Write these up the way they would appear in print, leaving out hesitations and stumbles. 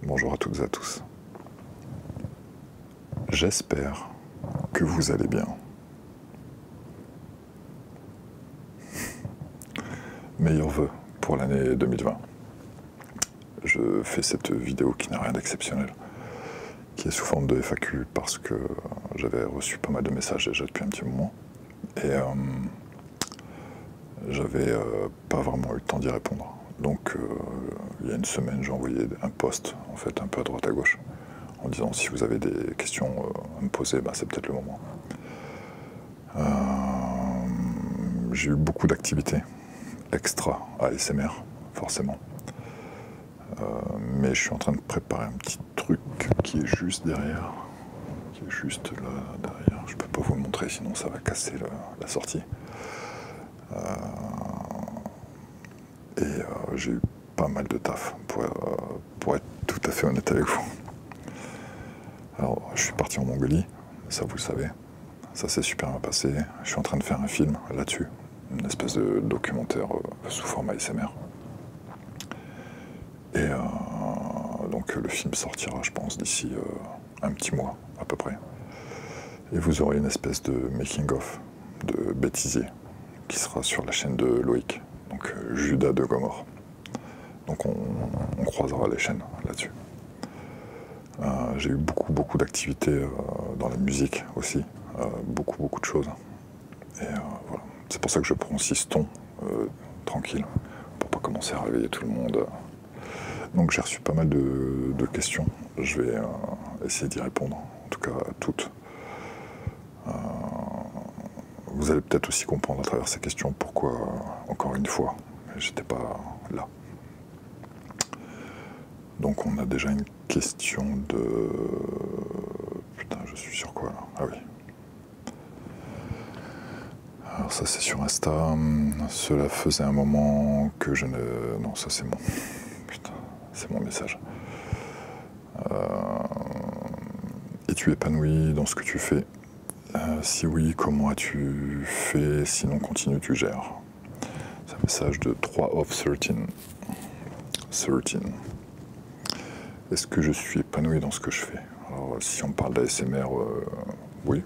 Bonjour à toutes et à tous. J'espère que vous allez bien. Meilleurs vœux pour l'année 2020. Je fais cette vidéo qui n'a rien d'exceptionnel, qui est sous forme de FAQ parce que j'avais reçu pas mal de messages déjà depuis un petit moment et j'avais pas vraiment eu le temps d'y répondre. Donc il y a une semaine, j'ai envoyé un post en fait un peu à droite à gauche en disant si vous avez des questions à me poser, c'est peut-être le moment. J'ai eu beaucoup d'activités extra ASMR, forcément. Mais je suis en train de préparer un petit truc qui est juste derrière. Qui est juste là, derrière. Je peux pas vous le montrer, sinon ça va casser la sortie. J'ai eu pas mal de taf, pour être tout à fait honnête avec vous. Alors, je suis parti en Mongolie, ça vous le savez. Ça s'est super bien passé. Je suis en train de faire un film là-dessus. Une espèce de documentaire sous format ASMR. Et donc le film sortira, je pense, d'ici un petit mois à peu près. Et vous aurez une espèce de making-of de bêtisier qui sera sur la chaîne de Loïc, donc Judas de Gomorrhe. Donc on croisera les chaînes là-dessus. J'ai eu beaucoup d'activités dans la musique aussi, beaucoup de choses. Et voilà, c'est pour ça que je prends 6 tons tranquille, pour pas commencer à réveiller tout le monde. Donc j'ai reçu pas mal de questions, je vais essayer d'y répondre, en tout cas à toutes. Vous allez peut-être aussi comprendre à travers ces questions pourquoi, encore une fois, j'étais pas là. Donc on a déjà une question de... Putain, je suis sur quoi là? Ah oui. Alors ça c'est sur Insta. Cela faisait un moment que je ne... Non, ça c'est mon... Putain, c'est mon message. Es-tu épanoui dans ce que tu fais? Si oui, comment as-tu fait? Sinon continue, tu gères. C'est un message de 3 of 13. 13. Est-ce que je suis épanoui dans ce que je fais? Alors, si on parle d'ASMR, oui,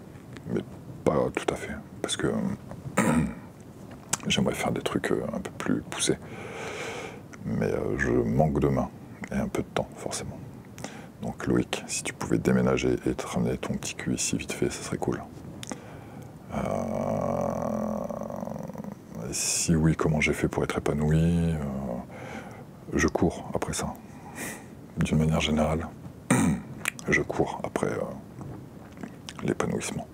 mais pas tout à fait. Parce que j'aimerais faire des trucs un peu plus poussés. Mais je manque de mains et un peu de temps, forcément. Donc Loïc, si tu pouvais déménager et te ramener ton petit cul ici vite fait, ça serait cool. Si oui, comment j'ai fait pour être épanoui? Je cours après ça. D'une manière générale, je cours après l'épanouissement.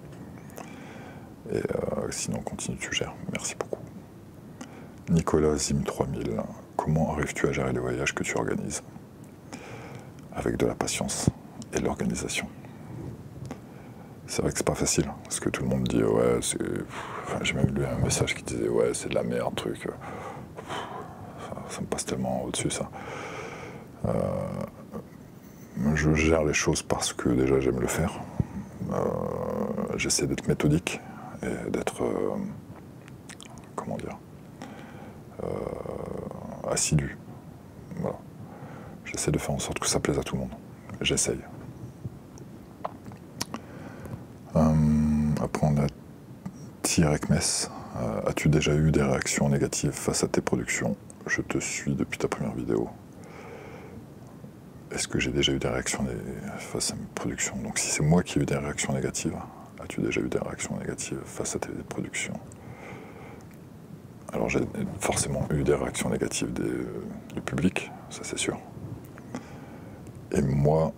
Et sinon, continue, tu gères. Merci beaucoup. Nicolas Zim 3000, comment arrives-tu à gérer les voyages que tu organises? Avec de la patience et de l'organisation. C'est vrai que c'est pas facile, parce que tout le monde dit ouais, c'est... Enfin, j'ai même lu un message qui disait ouais, c'est de la merde, truc. Ça me passe tellement au-dessus, ça. Je gère les choses parce que déjà j'aime le faire. J'essaie d'être méthodique et d'être, comment dire, assidu. Voilà. J'essaie de faire en sorte que ça plaise à tout le monde. J'essaye. Après on a Tirekmes. As-tu déjà eu des réactions négatives face à tes productions? Je te suis depuis ta première vidéo. Est-ce que j'ai déjà eu des réactions face à mes productions? Donc si c'est moi qui ai eu des réactions négatives, as-tu déjà eu des réactions négatives face à tes productions? Alors j'ai forcément eu des réactions négatives du public, ça c'est sûr. Et moi,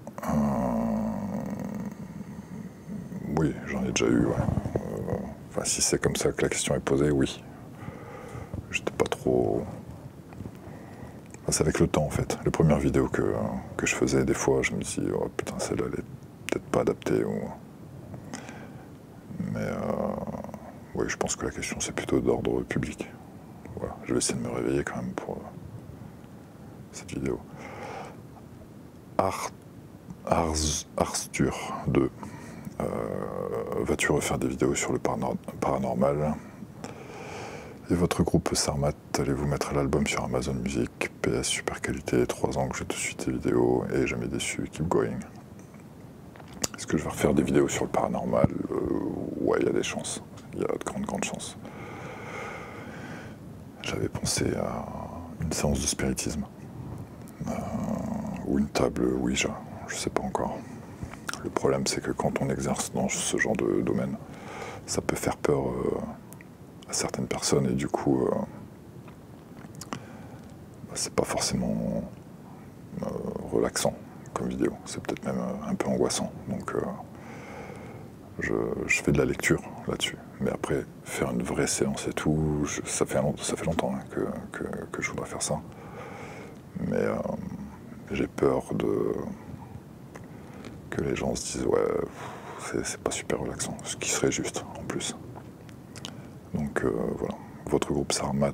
oui, j'en ai déjà eu, ouais. Enfin, si c'est comme ça que la question est posée, oui. J'étais pas trop... Enfin, c'est avec le temps, en fait. Les premières vidéos que je faisais, des fois, je me dis, oh putain, celle-là, elle est peut-être pas adaptée. Mais oui, je pense que la question, c'est plutôt d'ordre public. Voilà, je vais essayer de me réveiller quand même pour cette vidéo. Arstur 2. Vas-tu refaire des vidéos sur le paranormal? Et votre groupe Sarmat, allez-vous mettre l'album sur Amazon Music, PS super qualité, 3 ans que je te suis tes vidéos et jamais déçu, keep going. Est-ce que je vais refaire des vidéos sur le paranormal? Ouais, il y a des chances, il y a de grandes chances. J'avais pensé à une séance de spiritisme, ou une table Ouija, je sais pas encore. Le problème c'est que quand on exerce dans ce genre de domaine, ça peut faire peur à certaines personnes et du coup c'est pas forcément relaxant comme vidéo, c'est peut-être même un peu angoissant, donc je fais de la lecture là-dessus, mais après faire une vraie séance et tout, ça fait longtemps hein, que je voudrais faire ça, mais j'ai peur que les gens se disent ouais c'est pas super relaxant, ce qui serait juste en plus. Donc voilà, votre groupe Sarmat,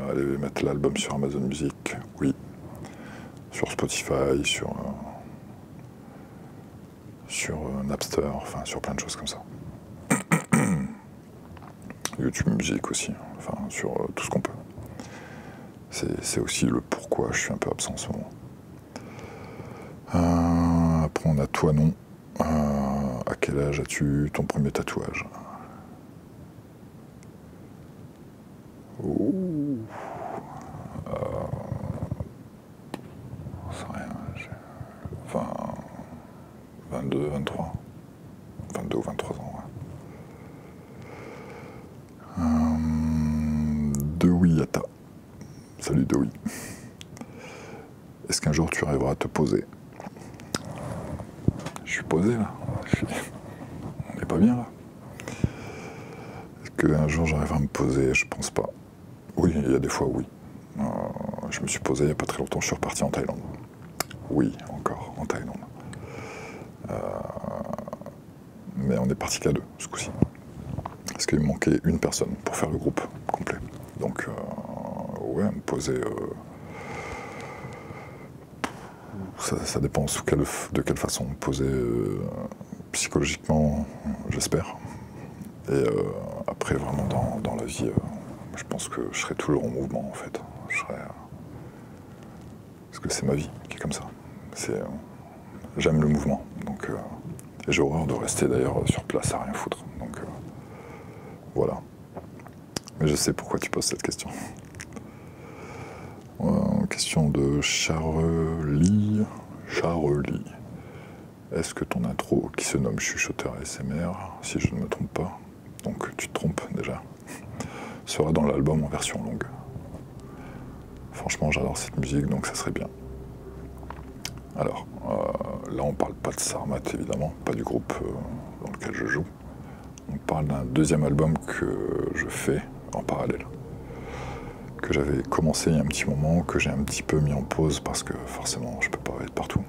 allez mettre l'album sur Amazon Music, oui, sur Spotify, sur Napster, enfin sur plein de choses comme ça. YouTube Music aussi, enfin sur tout ce qu'on peut. C'est aussi le pourquoi je suis un peu absent en ce moment. Après on a toi non. À quel âge as-tu ton premier tatouage? C'est rien, 22, 23. 22 ou 23 ans, ouais. Dewey Yata. Salut Dewey. Est-ce qu'un jour tu arriveras à te poser? Je suis posé là. On n'est pas bien là. Est-ce qu'un jour j'arriverai à me poser? Je pense pas. Oui, il y a des fois oui. Je me suis posé il n'y a pas très longtemps, je suis reparti en Thaïlande. Oui, encore en Thaïlande. Mais on est parti qu'à 2 ce coup-ci. Parce qu'il me manquait une personne pour faire le groupe complet. Donc, ouais, me poser. Ça dépend de quelle façon. Me poser psychologiquement, j'espère. Et après, vraiment, dans la vie, je pense que je serai toujours en mouvement, en fait. Parce que c'est ma vie qui est comme ça. J'aime le mouvement. Donc, et j'ai horreur de rester d'ailleurs sur place à rien foutre. Donc, voilà. Mais je sais pourquoi tu poses cette question. Question de Charlie. Est-ce que ton intro, qui se nomme Chuchoteur ASMR, si je ne me trompe pas, donc tu te trompes déjà, sera dans l'album en version longue? Franchement, j'adore cette musique, donc ça serait bien. Alors, là on parle pas de Sarmat évidemment, pas du groupe dans lequel je joue. On parle d'un deuxième album que je fais en parallèle, que j'avais commencé il y a un petit moment, que j'ai un petit peu mis en pause parce que forcément je peux pas être partout.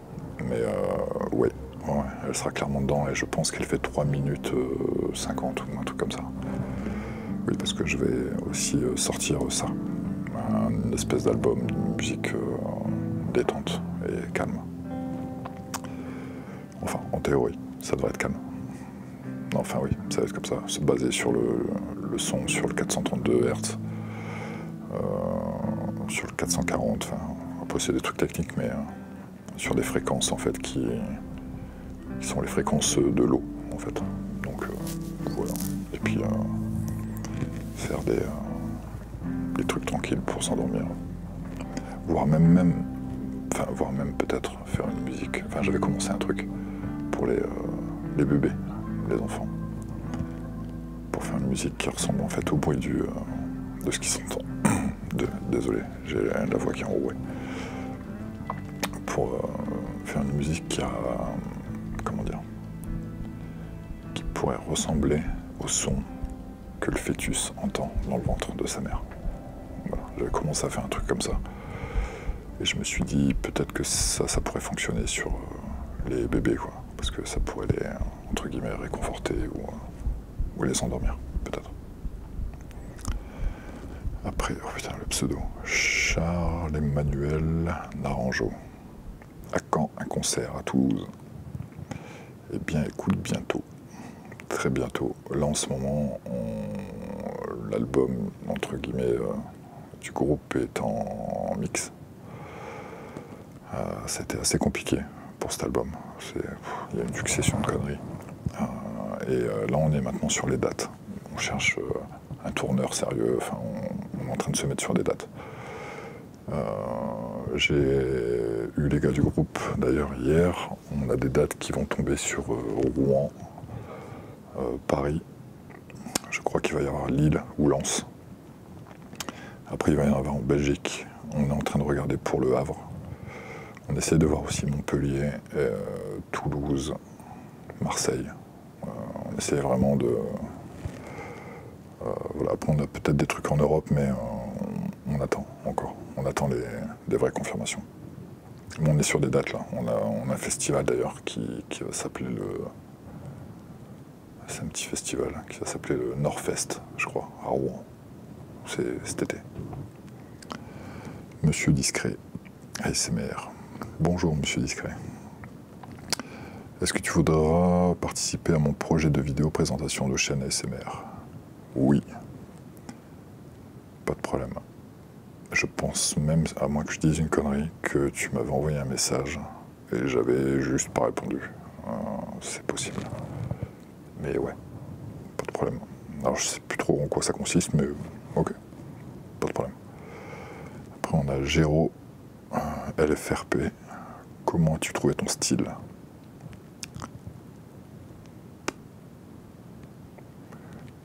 Mais ouais, elle sera clairement dedans et je pense qu'elle fait 3 minutes 50 ou un truc comme ça. Oui, parce que je vais aussi sortir ça, une espèce d'album de musique détente et calme. Enfin, en théorie, ça devrait être calme. Non, enfin oui, ça va être comme ça, se baser sur le son, sur le 432 Hz, sur le 440, enfin, après c'est des trucs techniques, mais sur des fréquences en fait qui sont les fréquences de l'eau en fait. Donc voilà. Et puis faire des trucs tranquilles pour s'endormir. Voire même peut-être faire une musique. Enfin, j'avais commencé un truc pour les bébés, les enfants, pour faire une musique qui ressemble en fait au bruit de ce qui s'entend. Désolé, j'ai la voix qui est enrouée. Pour faire une musique qui a, comment dire, qui pourrait ressembler au son que le fœtus entend dans le ventre de sa mère. Voilà, j'avais commencé à faire un truc comme ça. Et je me suis dit peut-être que ça pourrait fonctionner sur les bébés, quoi. Parce que ça pourrait les, entre guillemets, réconforter ou les endormir, peut-être. Après, oh putain, le pseudo. Charles-Emmanuel Naranjo. À quand un concert à Toulouse? Eh bien, écoute, bientôt. Très bientôt. Là, en ce moment, l'album, entre guillemets, du groupe est en mix. C'était assez compliqué pour cet album. Il y a une succession de conneries. Là, on est maintenant sur les dates. On cherche un tourneur sérieux. Enfin, on est en train de se mettre sur des dates. J'ai eu les gars du groupe d'ailleurs hier. On a des dates qui vont tomber sur Rouen, Paris. Je crois qu'il va y avoir Lille ou Lens. Après, il va y en avoir en Belgique. On est en train de regarder pour Le Havre. On essaie de voir aussi Montpellier, Toulouse, Marseille. On essaie vraiment de... voilà. Après, on a peut-être des trucs en Europe, mais on attend encore. On attend des vraies confirmations. Mais on est sur des dates là. On a un festival d'ailleurs qui va s'appeler le... C'est un petit festival qui va s'appeler le Nordfest, je crois, à Rouen. C'est cet été. Monsieur Discret, ASMR. Bonjour Monsieur Discret. Est-ce que tu voudras participer à mon projet de vidéo présentation de chaîne ASMR? Oui. Pas de problème. Je pense même, à moins que je dise une connerie, que tu m'avais envoyé un message et j'avais juste pas répondu. C'est possible. Mais ouais, pas de problème. Alors je sais plus trop en quoi ça consiste, mais ok, pas de problème. Après on a Géro, LFRP. Comment as-tu trouvé ton style?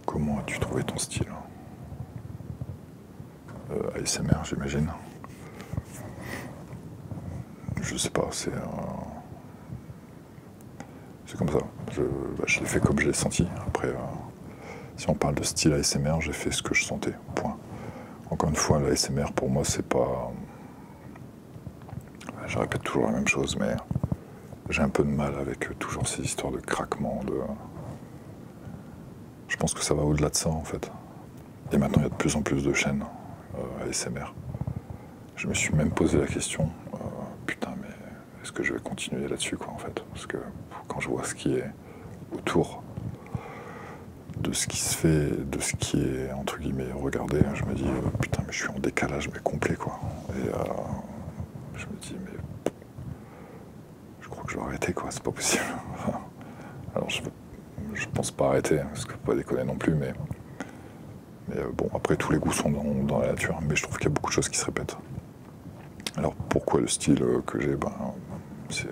Comment as-tu trouvé ton style? ASMR, j'imagine. Je sais pas, c'est comme ça. Je l'ai fait comme je l'ai senti. Après, si on parle de style ASMR, j'ai fait ce que je sentais. Point. Encore une fois, l'ASMR pour moi, c'est pas. Je répète toujours la même chose, mais j'ai un peu de mal avec toujours ces histoires de craquement. Je pense que ça va au-delà de ça, en fait. Et maintenant, il y a de plus en plus de chaînes ASMR. Je me suis même posé la question, putain, mais est-ce que je vais continuer là-dessus, quoi, en fait? Parce que quand je vois ce qui est autour de ce qui se fait, de ce qui est, entre guillemets, regardé, je me dis, putain, mais je suis en décalage, mais complet, quoi. Et je me dis, mais je crois que je vais arrêter, quoi, c'est pas possible. Alors, je pense pas arrêter, parce que faut pas déconner non plus, mais bon, après, tous les goûts sont dans la nature, mais je trouve qu'il y a beaucoup de choses qui se répètent. Alors, pourquoi le style que j'ai,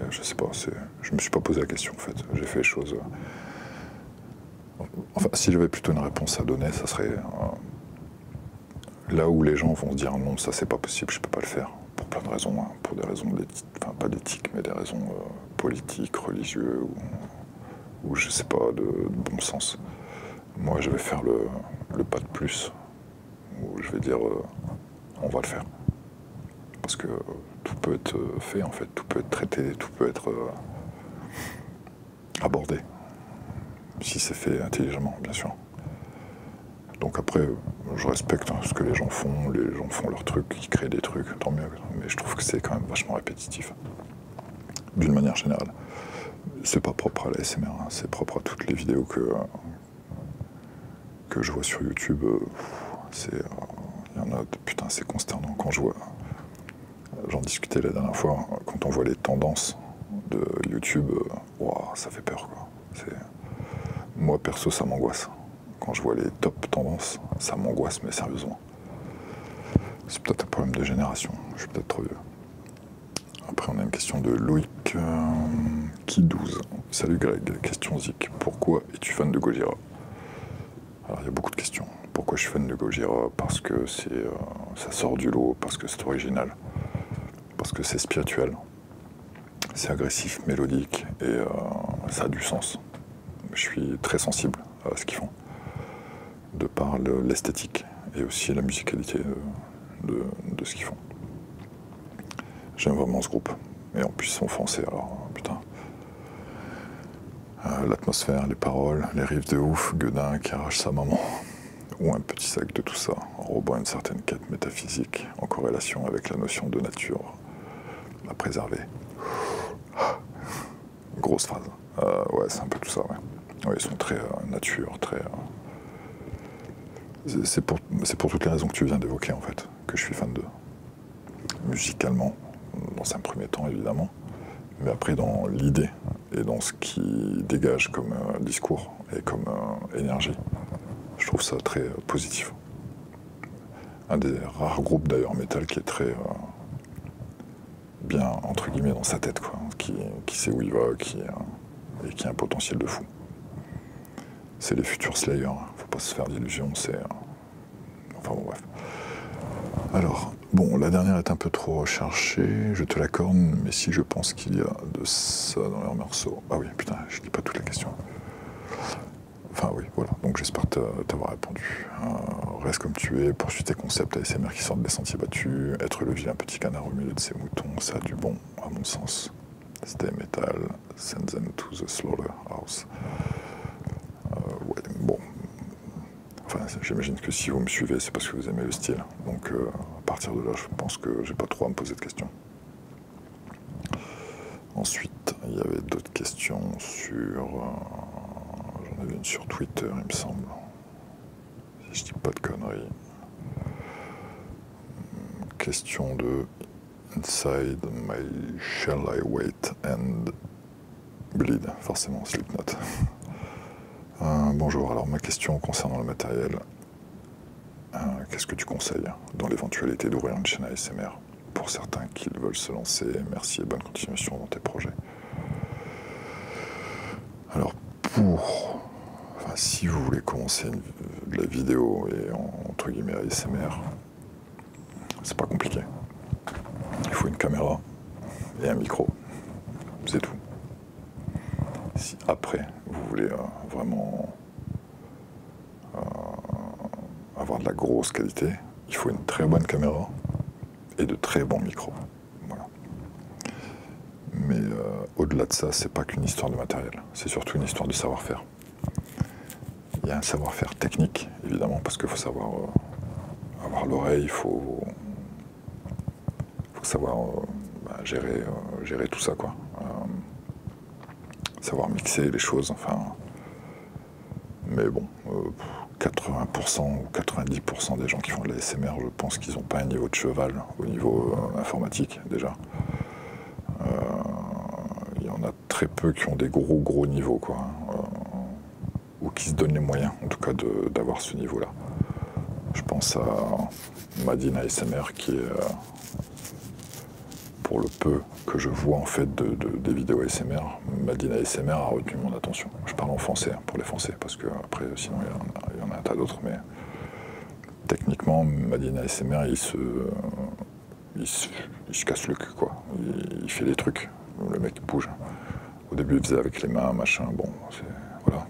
je sais pas, je me suis pas posé la question, en fait. J'ai fait les choses... Enfin, si j'avais plutôt une réponse à donner, ça serait... là où les gens vont se dire, non, ça, c'est pas possible, je peux pas le faire, pour plein de raisons, hein, pour des raisons d'éthique, enfin, pas d'éthique, mais des raisons politiques, religieuses, ou je sais pas, de bon sens. Moi, je vais faire le pas de plus, où je vais dire, on va le faire. Parce que tout peut être fait, en fait, tout peut être traité, tout peut être abordé. Si c'est fait intelligemment, bien sûr. Donc après, je respecte ce que les gens font leurs trucs, ils créent des trucs, tant mieux. Mais je trouve que c'est quand même vachement répétitif. D'une manière générale. C'est pas propre à la SMR, hein, c'est propre à toutes les vidéos que je vois sur YouTube. Il y en a, putain, c'est consternant quand je vois. J'en discutais la dernière fois, quand on voit les tendances de YouTube, wow, ça fait peur, quoi. Moi, perso, ça m'angoisse. Quand je vois les top tendances, ça m'angoisse, mais sérieusement. C'est peut-être un problème de génération, je suis peut-être trop vieux. Après, on a une question de Loïc qui 12. Salut Greg, question Zik. Pourquoi es-tu fan de Gojira? Alors, il y a beaucoup de questions. Pourquoi je suis fan de Gojira? Parce que ça sort du lot, parce que c'est original, parce que c'est spirituel, c'est agressif, mélodique, et ça a du sens. Je suis très sensible à ce qu'ils font, de par l'esthétique et aussi la musicalité de ce qu'ils font. J'aime vraiment ce groupe. Et en plus, ils sont français, alors putain. L'atmosphère, les paroles, les riffs de ouf, Guedin qui arrache sa maman, ou un petit sac de tout ça, enrobant une certaine quête métaphysique en corrélation avec la notion de nature, la préserver. Grosse phrase. Ouais, c'est un peu tout ça, ouais. Ouais, ils sont très nature, très... C'est pour toutes les raisons que tu viens d'évoquer, en fait, que je suis fan d'eux. Musicalement, dans un premier temps, évidemment, mais après dans l'idée et dans ce qui dégage comme discours et comme énergie. Je trouve ça très positif. Un des rares groupes, d'ailleurs, métal qui est très bien, entre guillemets, dans sa tête, quoi, qui sait où il va, et qui a un potentiel de fou. C'est les futurs Slayer, faut pas se faire d'illusions, c'est... Enfin bon, bref. Alors, bon, la dernière est un peu trop recherchée, je te l'accorde, mais si je pense qu'il y a de ça dans leur morceau... Ah oui, putain, je dis pas toute la question. Enfin oui, voilà, donc j'espère t'avoir répondu. Reste comme tu es, poursuis tes concepts ASMR qui sortent des sentiers battus, être le vilain petit canard au milieu de ses moutons, ça a du bon, à mon sens. Stay metal, send them to the slaughterhouse. Ouais, bon. Enfin, j'imagine que si vous me suivez, c'est parce que vous aimez le style. Donc à partir de là, je pense que j'ai pas trop à me poser de questions. Ensuite, il y avait d'autres questions sur... J'en avais une sur Twitter, il me semble. Si je dis pas de conneries. Question de Inside my shall I wait and bleed, forcément Slipknot. Bonjour, alors ma question concernant le matériel. Qu'est-ce que tu conseilles dans l'éventualité d'ouvrir une chaîne ASMR pour certains qui veulent se lancer? Merci et bonne continuation dans tes projets. Alors si vous voulez commencer de la vidéo et entre guillemets ASMR, c'est pas compliqué. Il faut une caméra et un micro, c'est tout. Si après vous voulez vraiment avoir de la grosse qualité, il faut une très bonne caméra et de très bons micros. Voilà. Mais au-delà de ça, c'est pas qu'une histoire de matériel, c'est surtout une histoire de savoir-faire. Il y a un savoir-faire technique, évidemment, parce qu'il faut savoir avoir l'oreille, il faut savoir gérer tout ça, quoi. Savoir mixer les choses, enfin... Mais bon, 80% ou 90% des gens qui font de la ASMR, je pense qu'ils n'ont pas un niveau de cheval au niveau informatique, déjà. Il y en a très peu qui ont des gros niveaux, quoi. Ou qui se donnent les moyens, en tout cas, d'avoir ce niveau-là. Je pense à Madine ASMR qui est, pour le peu que je vois en fait des vidéos ASMR, Madine ASMR a retenu mon attention. Je parle en français, pour les Français, parce que après, sinon il y en a un tas d'autres, mais techniquement, Madine ASMR, il se casse le cul, quoi. Il fait des trucs, le mec bouge. Au début, il faisait avec les mains, machin, bon, voilà.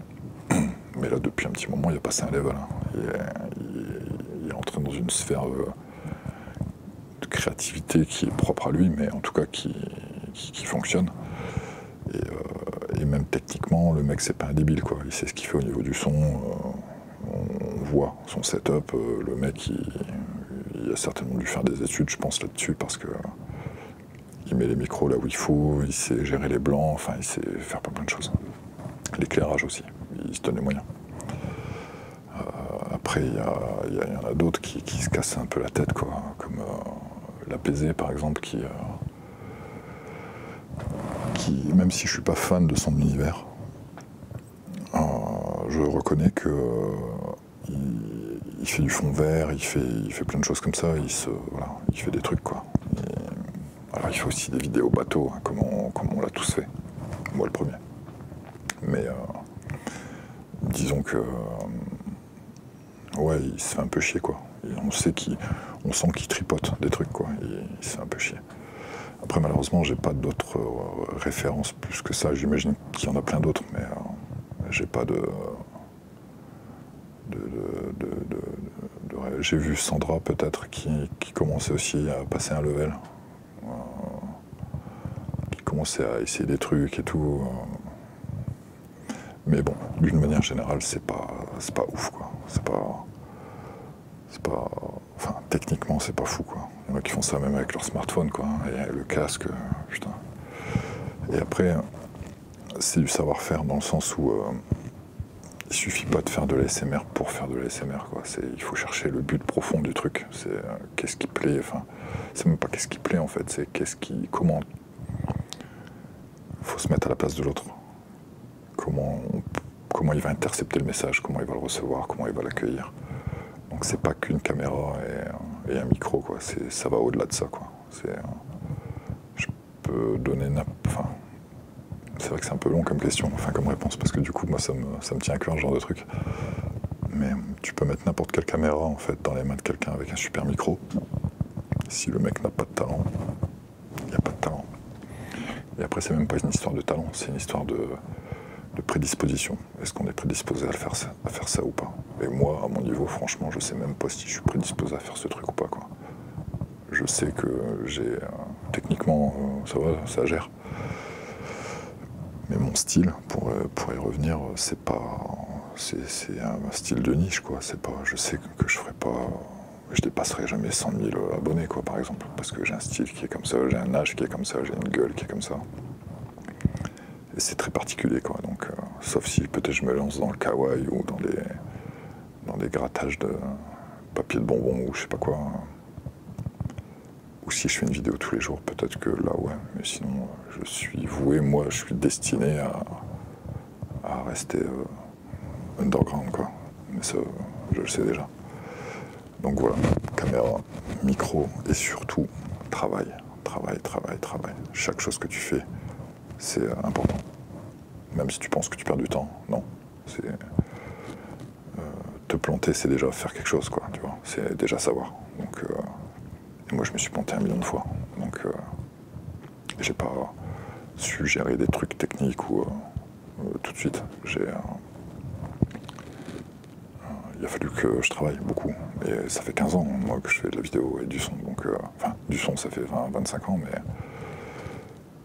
Mais là, depuis un petit moment, il a passé un level. Hein. Il est entré dans une sphère de créativité qui est propre à lui, mais en tout cas qui fonctionne. Et même techniquement, le mec, c'est pas un débile, quoi. Il sait ce qu'il fait au niveau du son. On voit son setup. Le mec, il a certainement dû faire des études, je pense, là-dessus, parce que il met les micros là où il faut, il sait gérer les blancs, enfin, il sait faire plein de choses. L'éclairage aussi. Il se donne les moyens. Après, il y en a d'autres qui se cassent un peu la tête, quoi, comme l'APZ, par exemple, qui, même si je suis pas fan de son univers, je reconnais que il fait du fond vert, il fait plein de choses comme ça, il fait des trucs, quoi. Alors, il fait aussi des vidéos bateaux, hein, comme on l'a tous fait. Moi, le premier. Mais disons que ouais, il se fait un peu chier, quoi. Et on sent qu'il tripote des trucs, quoi. Il se fait un peu chier. Après, malheureusement, j'ai pas d'autres références plus que ça. J'imagine qu'il y en a plein d'autres, mais j'ai pas j'ai vu Sandra, peut-être, qui commençait aussi à passer un level. Qui commençait à essayer des trucs et tout. Mais bon, d'une manière générale, c'est pas ouf, quoi. Enfin, techniquement, c'est pas fou, quoi. Il y en a qui font ça même avec leur smartphone, quoi. Et le casque, putain. Et après, c'est du savoir-faire dans le sens où il suffit pas de faire de l'ASMR pour faire de l'ASMR, quoi. Il faut chercher le but profond du truc. C'est qu'est-ce qui plaît, enfin, c'est même pas qu'est-ce qui plaît en fait, c'est comment. Il faut se mettre à la place de l'autre. Comment il va intercepter le message, comment il va le recevoir, comment il va l'accueillir. Donc c'est pas qu'une caméra et un micro, quoi. Ça va au-delà de ça, quoi. Je peux donner enfin, c'est vrai que c'est un peu long comme question, enfin comme réponse, parce que du coup, moi, ça me tient à cœur ce genre de truc. Mais tu peux mettre n'importe quelle caméra, en fait, dans les mains de quelqu'un avec un super micro. Si le mec n'a pas de talent, il n'y a pas de talent. Et après, c'est même pas une histoire de talent, c'est une histoire de prédisposition. Est-ce qu'on est prédisposé à faire ça ou pas? Et moi, à mon niveau, franchement, je sais même pas si je suis prédisposé à faire ce truc ou pas, quoi. Je sais que j'ai... techniquement, ça va, ça gère. Mais mon style, pour y revenir, c'est pas... C'est un style de niche, quoi. C'est pas... Je sais que je ferai pas... Je dépasserai jamais 100 000 abonnés, quoi, par exemple. Parce que j'ai un style qui est comme ça, j'ai un âge qui est comme ça, j'ai une gueule qui est comme ça. Et c'est très particulier, quoi. Donc, sauf si peut-être je me lance dans le kawaii ou dans des grattages de papier de bonbons ou je sais pas quoi. Ou si je fais une vidéo tous les jours, peut-être que là, ouais. Mais sinon, je suis voué, moi, je suis destiné à rester underground, quoi. Mais ça, je le sais déjà. Donc voilà, caméra, micro et surtout travail. Chaque chose que tu fais, c'est important. Même si tu penses que tu perds du temps, non. Te planter, c'est déjà faire quelque chose, quoi, tu vois. C'est déjà savoir. Donc, et moi, je me suis planté 1 million de fois. Donc, j'ai pas su gérer des trucs techniques ou tout de suite. Il a fallu que je travaille beaucoup. Et ça fait 15 ans, moi, que je fais de la vidéo et du son. Donc, enfin, du son, ça fait 25 ans, mais...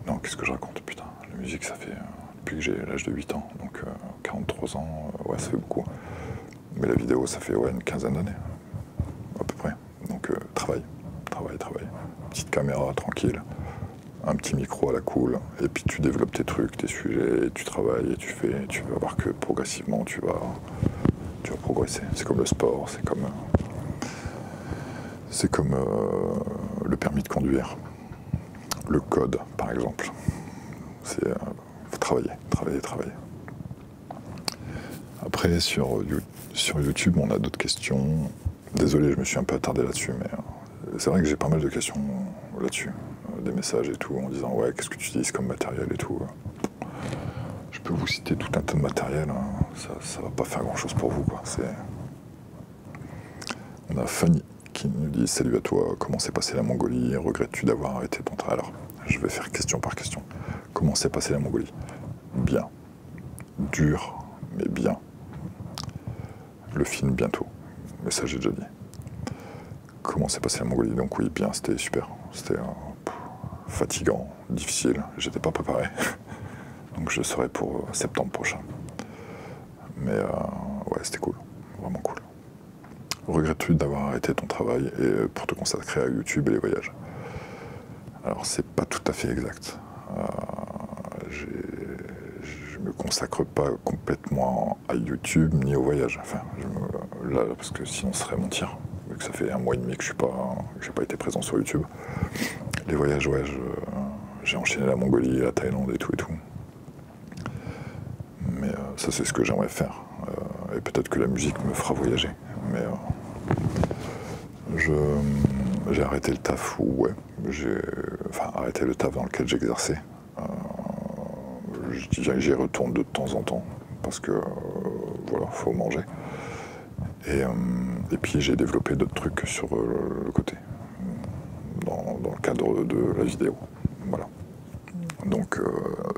Non, qu'est-ce que je raconte, putain. La musique, ça fait... depuis que j'ai l'âge de 8 ans. Donc, 43 ans, ouais, ça fait beaucoup. Mais la vidéo, ça fait, ouais, une quinzaine d'années. À peu près. Donc, travail. Petite caméra, tranquille. Un petit micro à la cool. Et puis, tu développes tes trucs, tes sujets, et tu travailles, et tu fais... Et tu vas voir que progressivement, tu vas progresser. C'est comme le sport, c'est comme le permis de conduire, le code par exemple. C'est faut travailler. Après sur YouTube, on a d'autres questions. Désolé, je me suis un peu attardé là-dessus, mais c'est vrai que j'ai pas mal de questions là-dessus, des messages et tout, en disant ouais, qu'est-ce que tu utilises comme matériel et tout. Je peux vous citer tout un tas de matériel, hein. Ça va pas faire grand-chose pour vous, quoi. On a Fanny qui nous dit « Salut à toi, comment s'est passé la Mongolie? Regrettes-tu d'avoir arrêté ton travail ?» Alors, je vais faire question par question. Comment s'est passé la Mongolie? Bien. Dur, mais bien. Le film bientôt. Mais ça, j'ai déjà dit. Comment s'est passé la Mongolie? Donc oui, bien, c'était super. C'était fatigant, difficile. J'étais pas préparé. Donc je serai pour septembre prochain. Mais ouais, c'était cool. Vraiment cool. Regrettes-tu d'avoir arrêté ton travail et pour te consacrer à YouTube et les voyages? Alors, c'est pas tout à fait exact. Je me consacre pas complètement à YouTube ni au voyage. Enfin, là, parce que sinon, ce serait mentir. Vu que ça fait 1 mois et demi que j'ai pas été présent sur YouTube. Les voyages, ouais, j'ai enchaîné la Mongolie, la Thaïlande et tout. Mais ça, c'est ce que j'aimerais faire. Et peut-être que la musique me fera voyager. Mais j'ai arrêté le taf où, ouais, arrêté le taf dans lequel j'exerçais. J'y retourne de temps en temps parce que voilà, faut manger. Et puis j'ai développé d'autres trucs sur le côté, dans le cadre de la vidéo. Voilà. Donc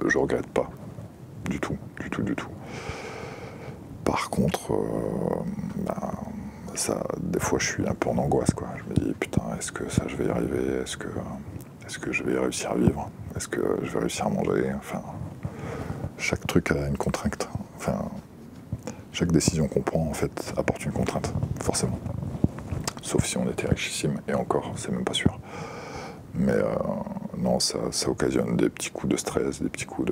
je regrette pas du tout. Par contre, ça, des fois, je suis un peu en angoisse, quoi. Je me dis, putain, est-ce que ça, je vais y arriver? Est-ce que je vais réussir à vivre? Est-ce que je vais réussir à manger? Enfin, chaque truc a une contrainte. Enfin, chaque décision qu'on prend, en fait, apporte une contrainte, forcément. Sauf si on était richissime, et encore, c'est même pas sûr. Mais non, ça occasionne des petits coups de stress, des petits coups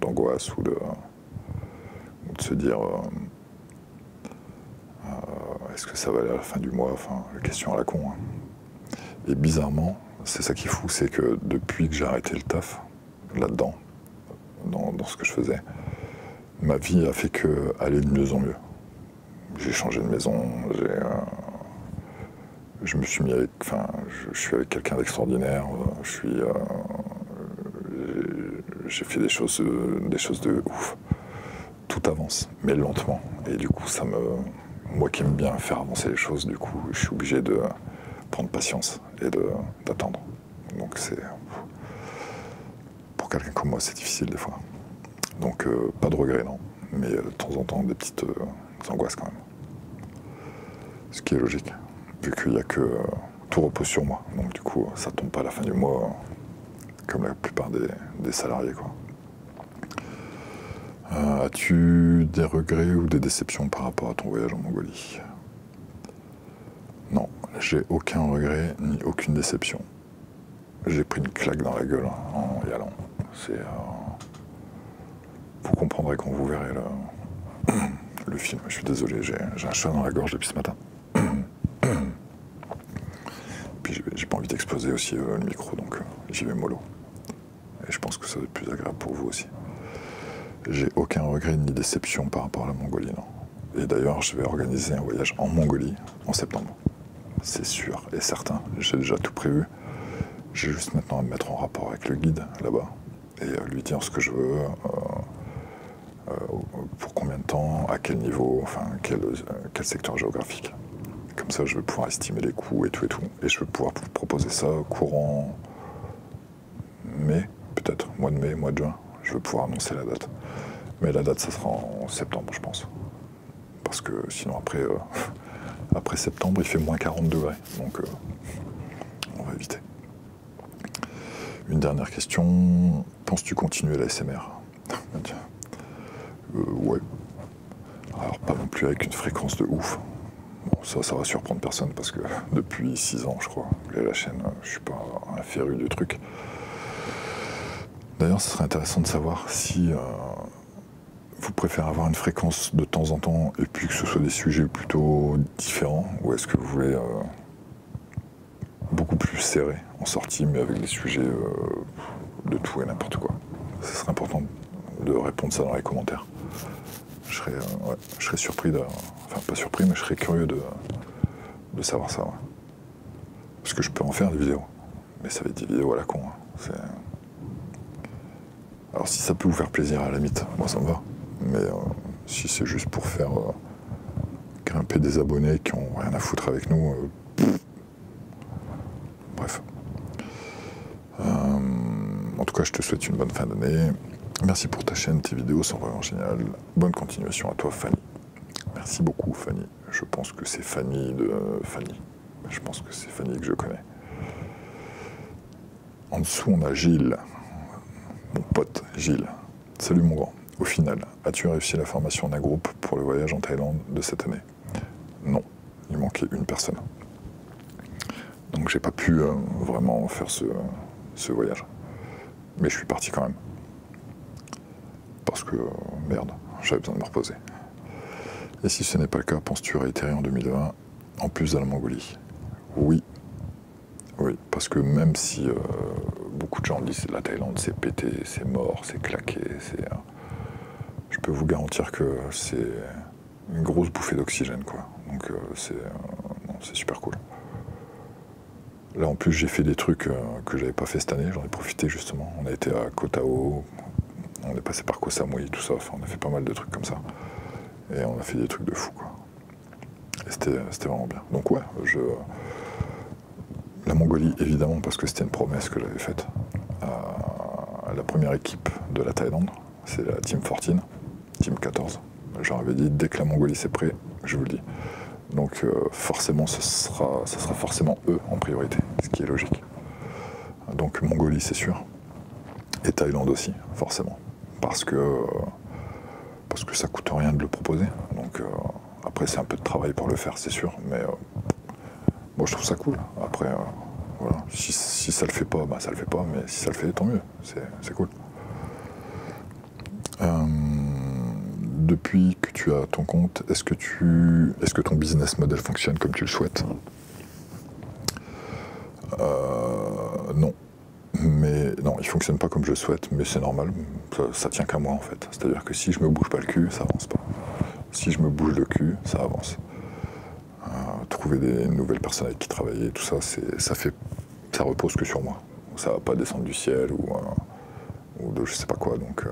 d'angoisse, ou de se dire... est-ce que ça va aller à la fin du mois? Enfin, la question à la con. Hein. Et bizarrement, c'est ça qui est fou, c'est que depuis que j'ai arrêté le taf, là-dedans, dans ce que je faisais, ma vie a fait que aller de mieux en mieux. J'ai changé de maison, je me suis mis avec, enfin, je suis avec quelqu'un d'extraordinaire, j'ai fait des choses de ouf. Tout avance, mais lentement. Et du coup, moi qui aime bien faire avancer les choses, du coup, je suis obligé de prendre patience et d'attendre. Donc pour quelqu'un comme moi, c'est difficile des fois. Donc pas de regrets, non. Mais de temps en temps, des petites angoisses quand même. Ce qui est logique, vu qu'il n'y a que tout repose sur moi. Donc du coup, ça tombe pas à la fin du mois, comme la plupart des salariés, quoi. As-tu des regrets ou des déceptions par rapport à ton voyage en Mongolie? Non, j'ai aucun regret ni aucune déception. J'ai pris une claque dans la gueule en y allant. Vous comprendrez quand vous verrez le film. Je suis désolé, j'ai un chat dans la gorge depuis ce matin. Puis j'ai pas envie d'exploser aussi le micro, donc j'y vais mollo. Et je pense que ça va être plus agréable pour vous aussi. J'ai aucun regret ni déception par rapport à la Mongolie, non. Et d'ailleurs, je vais organiser un voyage en Mongolie en septembre. C'est sûr et certain. J'ai déjà tout prévu. J'ai juste maintenant à me mettre en rapport avec le guide là-bas et lui dire ce que je veux, pour combien de temps, à quel niveau, enfin quel secteur géographique. Comme ça, je vais pouvoir estimer les coûts et tout. Et je vais pouvoir vous proposer ça courant mai, peut-être, mois de mai, mois de juin. Je vais pouvoir annoncer la date. Mais la date, ça sera en septembre, je pense. Parce que sinon, après septembre, il fait moins 40 degrés. Donc, on va éviter. Une dernière question. Penses-tu continuer la SMR? Ouais. Alors, pas non plus avec une fréquence de ouf. Bon, ça va surprendre personne parce que depuis 6 ans, je crois, que la chaîne, je suis pas un féru du truc. D'ailleurs, ce serait intéressant de savoir si vous préférez avoir une fréquence de temps en temps et puis que ce soit des sujets plutôt différents, ou est-ce que vous voulez beaucoup plus serré en sortie, mais avec des sujets de tout et n'importe quoi. Ce serait important de répondre ça dans les commentaires. Je serais surpris enfin pas surpris, mais je serais curieux de savoir ça. Ouais. Parce que je peux en faire des vidéos, mais ça va être des vidéos à la con. Hein. Alors si ça peut vous faire plaisir à la limite, moi ça me va. Mais si c'est juste pour faire grimper des abonnés qui ont rien à foutre avec nous, bref. En tout cas, je te souhaite une bonne fin d'année. Merci pour ta chaîne, tes vidéos sont vraiment géniales. Bonne continuation à toi, Fanny. Merci beaucoup, Fanny. Je pense que c'est Fanny de Fanny. Je pense que c'est Fanny que je connais. En dessous, on a Gilles. Mon pote, Gilles. Salut mon grand. Au final, as-tu réussi la formation d'un groupe pour le voyage en Thaïlande de cette année? Non. Il manquait une personne. Donc j'ai pas pu vraiment faire ce voyage. Mais je suis parti quand même. Parce que, merde, j'avais besoin de me reposer. Et si ce n'est pas le cas, penses-tu réitérer en 2020, en plus de la Mongolie? Oui. Oui, parce que même si beaucoup de gens disent la Thaïlande c'est pété, c'est mort, c'est claqué, je peux vous garantir que c'est une grosse bouffée d'oxygène, quoi. Donc c'est super cool. Là en plus j'ai fait des trucs que j'avais pas fait cette année, j'en ai profité justement. On a été à Koh Tao, on est passé par Koh Samui, tout ça, enfin, on a fait pas mal de trucs comme ça. Et on a fait des trucs de fou, quoi. Et c'était vraiment bien. Donc ouais, la Mongolie, évidemment, parce que c'était une promesse que j'avais faite à la première équipe de la Thaïlande, c'est la Team 14, Team 14. J'en avais dit, dès que la Mongolie c'est prêt, je vous le dis. Donc forcément, ça sera forcément eux en priorité, ce qui est logique. Donc Mongolie, c'est sûr. Et Thaïlande aussi, forcément. Parce que ça coûte rien de le proposer. Donc après, c'est un peu de travail pour le faire, c'est sûr. Mais moi, je trouve ça cool. Après, voilà. Si ça le fait pas, bah ça le fait pas. Mais si ça le fait, tant mieux. C'est cool. depuis que tu as ton compte, est-ce que ton business model fonctionne comme tu le souhaites? Non. Mais non, il fonctionne pas comme je le souhaite, mais c'est normal, ça tient qu'à moi en fait. C'est-à-dire que si je me bouge pas le cul, ça avance pas. Si je me bouge le cul, ça avance. Trouver des nouvelles personnes avec qui travailler, tout ça, ça repose que sur moi. Ça va pas descendre du ciel ou de je sais pas quoi. Donc,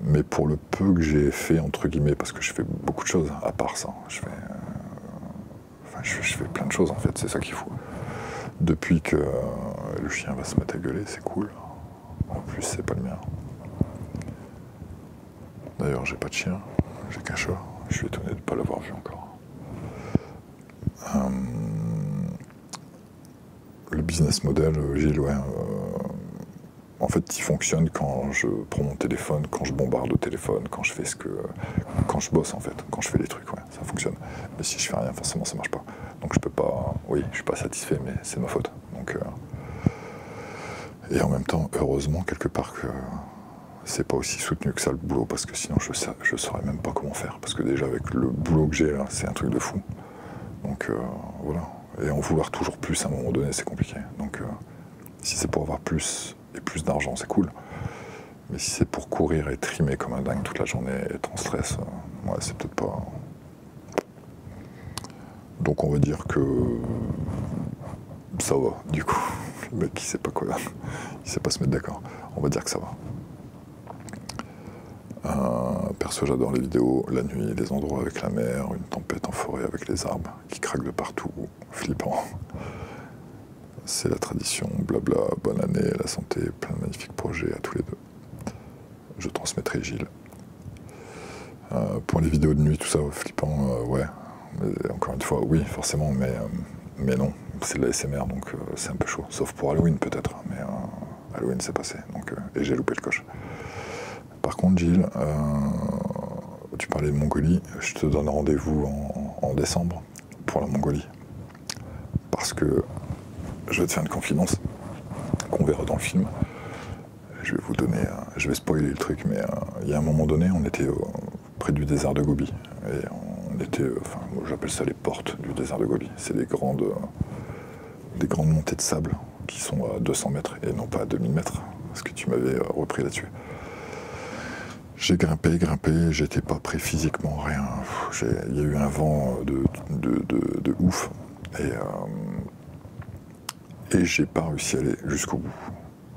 mais pour le peu que j'ai fait, entre guillemets, parce que je fais beaucoup de choses à part ça, je fais plein de choses en fait, c'est ça qu'il faut. Depuis que le chien va se mettre à gueuler, c'est cool. En plus, c'est pas le mien. D'ailleurs, j'ai pas de chien, j'ai qu'un chat. Je suis étonné de ne pas l'avoir vu encore. Le business model, Gilles, ouais. En fait, il fonctionne quand je prends mon téléphone, quand je bombarde au téléphone, quand je fais quand je bosse en fait, quand je fais des trucs, ouais, ça fonctionne. Mais si je fais rien, forcément, ça marche pas. Donc je peux pas. Oui, je suis pas satisfait, mais c'est ma faute. Donc, et en même temps, heureusement quelque part que c'est pas aussi soutenu que ça le boulot, parce que sinon je saurais même pas comment faire. Parce que déjà avec le boulot que j'ai là, c'est un truc de fou. Donc voilà. Et en vouloir toujours plus à un moment donné, c'est compliqué. Donc si c'est pour avoir plus et plus d'argent, c'est cool. Mais si c'est pour courir et trimer comme un dingue toute la journée et être en stress, ouais, c'est peut-être pas. Donc on va dire que ça va, du coup. Le mec il sait pas quoi, il sait pas se mettre d'accord. On va dire que ça va. Perso, j'adore les vidéos, la nuit, les endroits avec la mer, une tempête en forêt avec les arbres qui craquent de partout, flippant. C'est la tradition, blabla, bonne année, la santé, plein de magnifiques projets à tous les deux. Je transmettrai Gilles. Pour les vidéos de nuit, tout ça, flippant, ouais. Mais encore une fois, oui, forcément, mais non, c'est de la SMR, donc c'est un peu chaud. Sauf pour Halloween peut-être, mais Halloween c'est passé, donc, et j'ai loupé le coche. Par contre, Gilles, tu parlais de Mongolie, je te donne rendez-vous en décembre pour la Mongolie. Parce que je vais te faire une confidence qu'on verra dans le film. Je vais vous donner, je vais spoiler le truc, mais il y a un moment donné, on était près du désert de Gobi. Et on était, enfin, j'appelle ça les portes du désert de Gobi. C'est des grandes montées de sable qui sont à 200 mètres et non pas à 2000 mètres, parce que tu m'avais repris là-dessus. J'ai grimpé, j'étais pas prêt physiquement, rien. Il y a eu un vent de ouf. Et j'ai pas réussi à aller jusqu'au bout.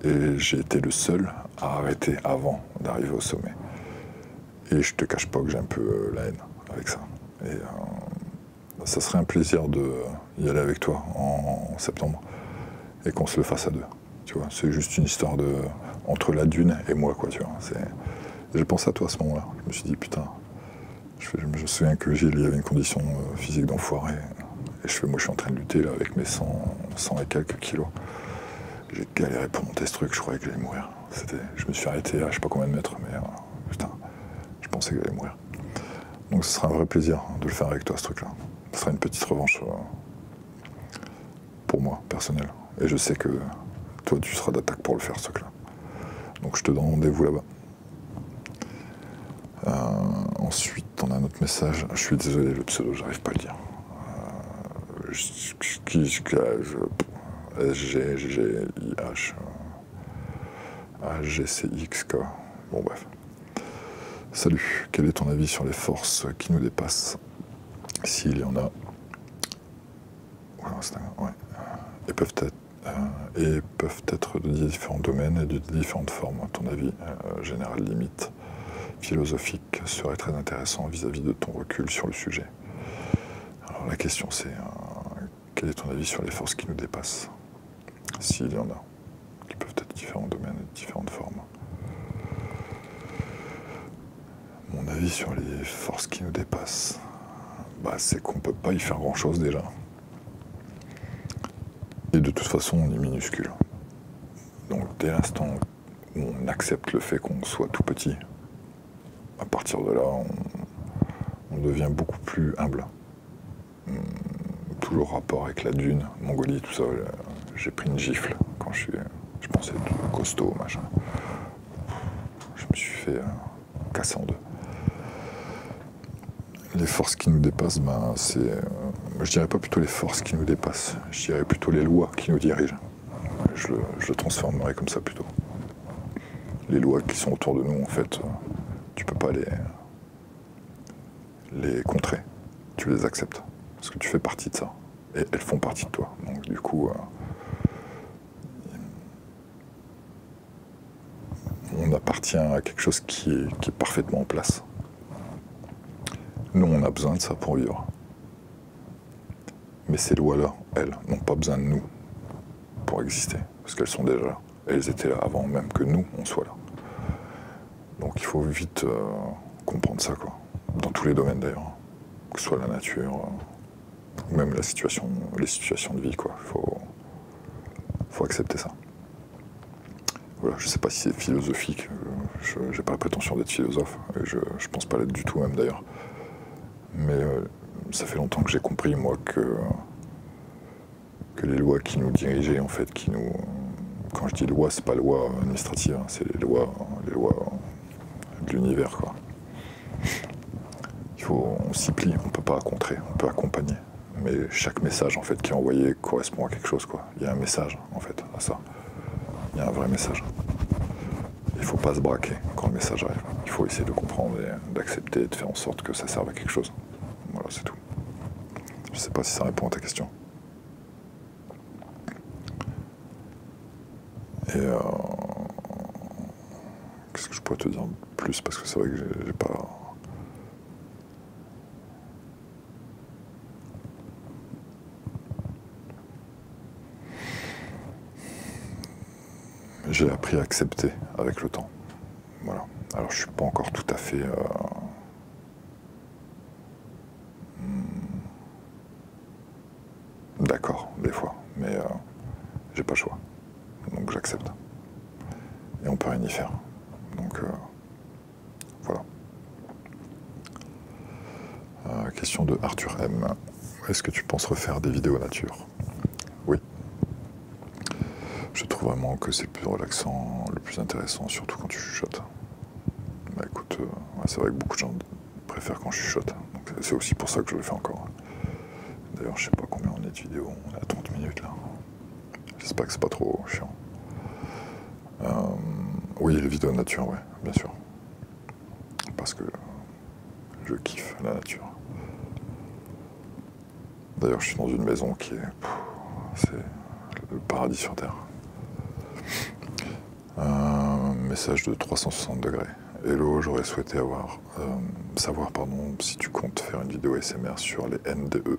Et j'ai été le seul à arrêter avant d'arriver au sommet. Et je te cache pas que j'ai un peu la haine avec ça. Et ça serait un plaisir d'y aller avec toi en septembre et qu'on se le fasse à deux. Tu vois, c'est juste une histoire entre la dune et moi, quoi, tu vois. J'ai pensé à toi à ce moment-là. Je me suis dit, putain, je me souviens que Gilles, il y avait une condition physique d'enfoiré. Et moi, je suis en train de lutter là, avec mes 100 et quelques kilos. J'ai galéré pour monter ce truc, je croyais que j'allais mourir. Je me suis arrêté à je sais pas combien de mètres, mais putain, je pensais que j'allais mourir. Donc ce sera un vrai plaisir de le faire avec toi, ce truc-là. Ce sera une petite revanche pour moi, personnelle. Et je sais que toi, tu seras d'attaque pour le faire, ce truc-là. Donc je te donne rendez-vous là-bas. Ensuite, on a un autre message. Je suis désolé, le pseudo, j'arrive pas à le dire. SGGIH AGCXK. Bon, bref. Salut, quel est ton avis sur les forces qui nous dépassent, s'il y en a? Ouais. Et peuvent être de différents domaines et de différentes formes. À ton avis, général limite philosophique serait très intéressant vis-à-vis de ton recul sur le sujet. Alors la question c'est, quel est ton avis sur les forces qui nous dépassent, s'il y en a, qui peuvent être différents domaines et différentes formes? Mon avis sur les forces qui nous dépassent, c'est qu'on ne peut pas y faire grand-chose déjà. Et de toute façon, on est minuscule. Donc dès l'instant où on accepte le fait qu'on soit tout petit, à partir de là, on devient beaucoup plus humble. Tout le rapport avec la dune, Mongolie, tout ça, j'ai pris une gifle quand je pensais être costaud, machin. Je me suis fait cassé en deux. Les forces qui nous dépassent, ben, je dirais pas plutôt les forces qui nous dépassent, je dirais plutôt les lois qui nous dirigent. Je le transformerais comme ça plutôt. Les lois qui sont autour de nous, en fait, tu peux pas les contrer, tu les acceptes, parce que tu fais partie de ça, et elles font partie de toi. Donc du coup, on appartient à quelque chose qui est parfaitement en place. Nous, on a besoin de ça pour vivre. Mais ces lois-là, elles, n'ont pas besoin de nous pour exister, parce qu'elles sont déjà là. Elles étaient là avant même que nous, on soit là. Donc il faut vite comprendre ça, quoi. Dans tous les domaines d'ailleurs, que ce soit la nature, ou même les situations de vie, quoi. Faut accepter ça. Voilà, je sais pas si c'est philosophique, je n'ai pas la prétention d'être philosophe, et je pense pas l'être du tout même d'ailleurs. Mais ça fait longtemps que j'ai compris, moi, que les lois qui nous dirigeaient, en fait, quand je dis loi, c'est pas loi administrative, hein, c'est les lois de l'univers, quoi. On s'y plie, on peut pas contrer, on peut accompagner. Mais chaque message, en fait, qui est envoyé correspond à quelque chose, quoi. Il y a un message, en fait, à ça. Il y a un vrai message. Il faut pas se braquer quand le message arrive. Il faut essayer de comprendre et d'accepter et de faire en sorte que ça serve à quelque chose. Voilà, c'est tout. Je sais pas si ça répond à ta question. Et qu'est-ce que je pourrais te dire de plus, parce que c'est vrai que j'ai pas... J'ai appris à accepter avec le temps. Voilà. Alors je suis pas encore tout à fait d'accord des fois, mais j'ai pas le choix. Donc j'accepte. Et on peut rien y faire. Donc voilà. Question de Arthur M. Est-ce que tu penses refaire des vidéos nature? Oui. Je trouve vraiment que c'est le plus relaxant, le plus intéressant, surtout quand tu chuchotes. Bah écoute, c'est vrai que beaucoup de gens préfèrent quand je chuchote. Donc c'est aussi pour ça que je le fais encore. D'ailleurs, je sais pas combien on est de vidéos, on est à 30 minutes là. J'espère que c'est pas trop chiant. Oui, les vidéos nature, ouais, bien sûr. Parce que je kiffe la nature. D'ailleurs, je suis dans une maison qui est... c'est le paradis sur Terre. Message de 360 degrés. Hello, j'aurais souhaité savoir si tu comptes faire une vidéo SMR sur les NDE.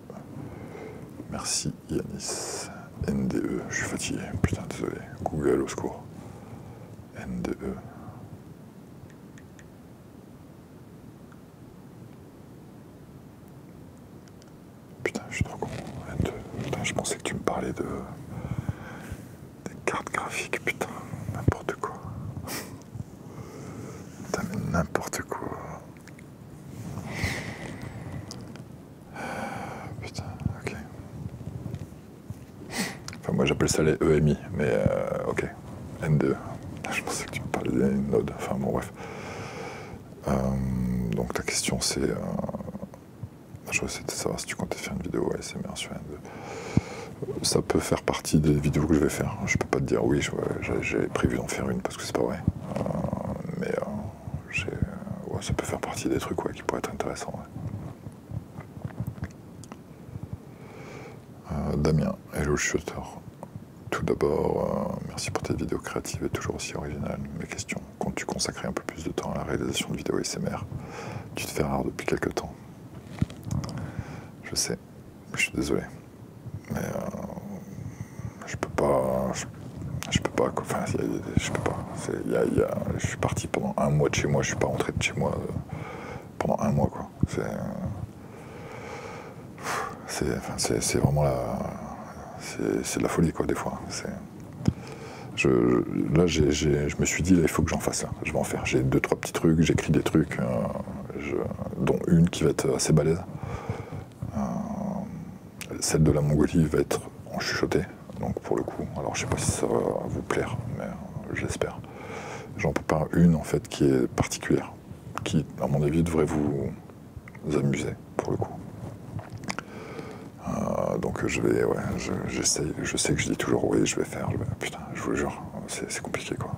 Merci Yanis. NDE, je suis fatigué. Putain, désolé. Google, au secours. NDE. Putain, je suis trop con. NDE. Putain, je pensais que tu me parlais des cartes graphiques. Putain, n'importe quoi. Putain, mais n'importe quoi. Putain, ok. Enfin, moi j'appelle ça les EMI, mais ok. NDE. Je pensais que tu me parlais des nodes. Enfin, bon, bref. Donc ta question c'est... je voulais essayer de savoir si tu comptais faire une vidéo ASMR sur NDE. Ça peut faire partie des vidéos que je vais faire. Je peux pas te dire oui, j'ai prévu d'en faire une parce que c'est pas vrai. Mais ouais, ça peut faire partie des trucs qui pourraient être intéressants. Ouais. Damien, hello chuchoteur. Tout d'abord, merci pour tes vidéos créatives et toujours aussi originales. Mes questions, comptes-tu consacrer un peu plus de temps à la réalisation de vidéos ASMR? Tu te fais rare depuis quelques temps. Je sais, je suis désolé. Mais je peux pas. Je peux pas, quoi. Enfin, je peux pas. Je suis parti pendant un mois de chez moi, je suis pas rentré de chez moi pendant un mois, quoi. C'est vraiment c'est de la folie, quoi, des fois. Là, je me suis dit, là, il faut que j'en fasse. Là. Je vais en faire. J'ai 2-3 petits trucs, j'écris des trucs, dont une qui va être assez balèze. Celle de la Mongolie va être en chuchoté, donc pour le coup. Alors, je sais pas si ça va vous plaire, mais j'espère. J'en prépare une, en fait, qui est particulière, qui, à mon avis, devrait vous amuser, pour le coup. Donc je vais, ouais, j'essaye, je sais que je dis toujours oui, je vais faire, putain, je vous le jure, c'est compliqué, quoi.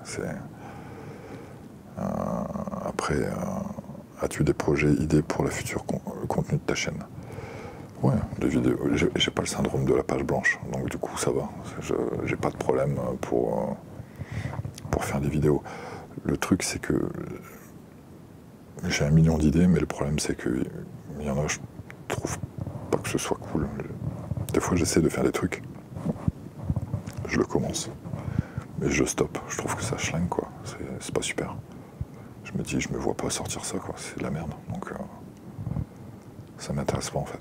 Après, as-tu des projets, idées pour le futur contenu de ta chaîne? Ouais, des vidéos. J'ai pas le syndrome de la page blanche, donc du coup ça va. J'ai pas de problème pour faire des vidéos. Le truc c'est que j'ai 1 million d'idées, mais le problème c'est que il y en a, je trouve pas que ce soit cool. Des fois j'essaie de faire des trucs, je le commence, mais je stoppe. Je trouve que ça schlingue, quoi. C'est pas super. Je me dis, je me vois pas sortir ça, quoi. C'est de la merde. Donc ça m'intéresse pas en fait.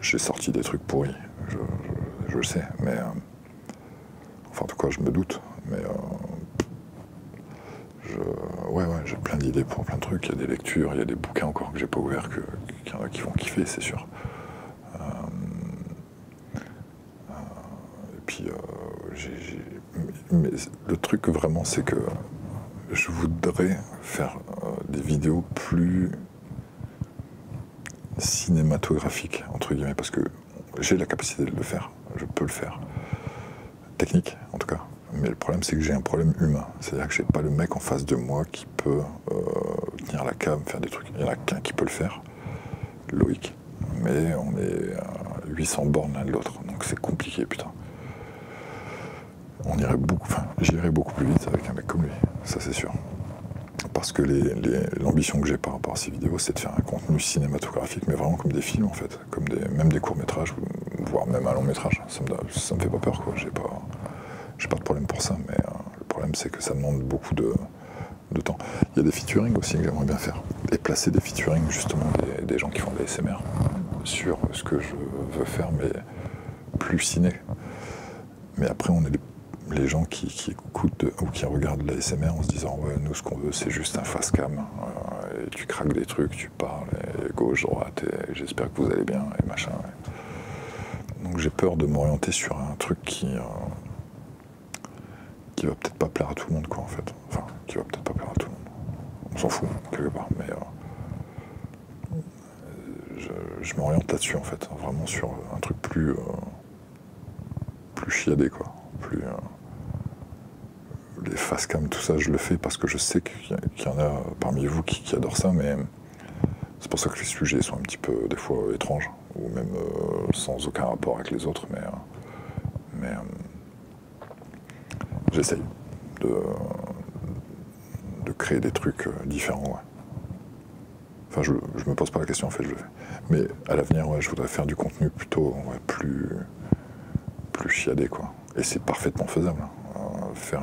J'ai sorti des trucs pourris, je le sais, mais enfin en tout cas je me doute, mais ouais, j'ai plein d'idées pour plein de trucs. Il y a des lectures, il y a des bouquins encore que j'ai pas ouverts, qu'il y en a qui vont kiffer, c'est sûr. Et puis mais le truc vraiment, c'est que je voudrais faire des vidéos plus cinématographiques, entre guillemets, parce que j'ai la capacité de le faire, je peux le faire. Technique, en tout cas. Mais le problème, c'est que j'ai un problème humain. C'est-à-dire que j'ai pas le mec en face de moi qui peut tenir la cam, faire des trucs. Il y en a qu'un qui peut le faire, Loïc. Mais on est à 800 bornes l'un de l'autre, donc c'est compliqué, putain. J'irais beaucoup plus vite avec un mec comme lui, ça c'est sûr. Parce que l'ambition que j'ai par rapport à ces vidéos, c'est de faire un contenu cinématographique, mais vraiment comme des films en fait, comme même des courts-métrages, voire même un long-métrage. Ça me fait pas peur, quoi. J'ai pas de problème pour ça, mais le problème c'est que ça demande beaucoup de temps. Il y a des featuring aussi que j'aimerais bien faire. Et placer des featuring justement des gens qui font de l'ASMR sur ce que je veux faire, mais plus ciné. Mais après, on est les gens qui écoutent ou qui regardent l'ASMR en se disant ouais, nous ce qu'on veut c'est juste un face cam, et tu craques des trucs, tu parles, et gauche, droite, et j'espère que vous allez bien, et machin. Ouais. Donc j'ai peur de m'orienter sur un truc qui va peut-être pas plaire à tout le monde, quoi, en fait. Enfin, qui va peut-être pas plaire à tout le monde. On s'en fout, quelque part, mais je m'oriente là-dessus, en fait, vraiment sur un truc plus chiadé, quoi. Plus les face cam, tout ça, je le fais parce que je sais qu'il y en a parmi vous qui adorent ça, mais c'est pour ça que les sujets sont un petit peu, des fois, étranges, ou même sans aucun rapport avec les autres, mais j'essaye de créer des trucs différents, ouais. Enfin, je me pose pas la question, en fait, je le fais. Mais à l'avenir, ouais, je voudrais faire du contenu plutôt plus chiadé, quoi. Et c'est parfaitement faisable. Faire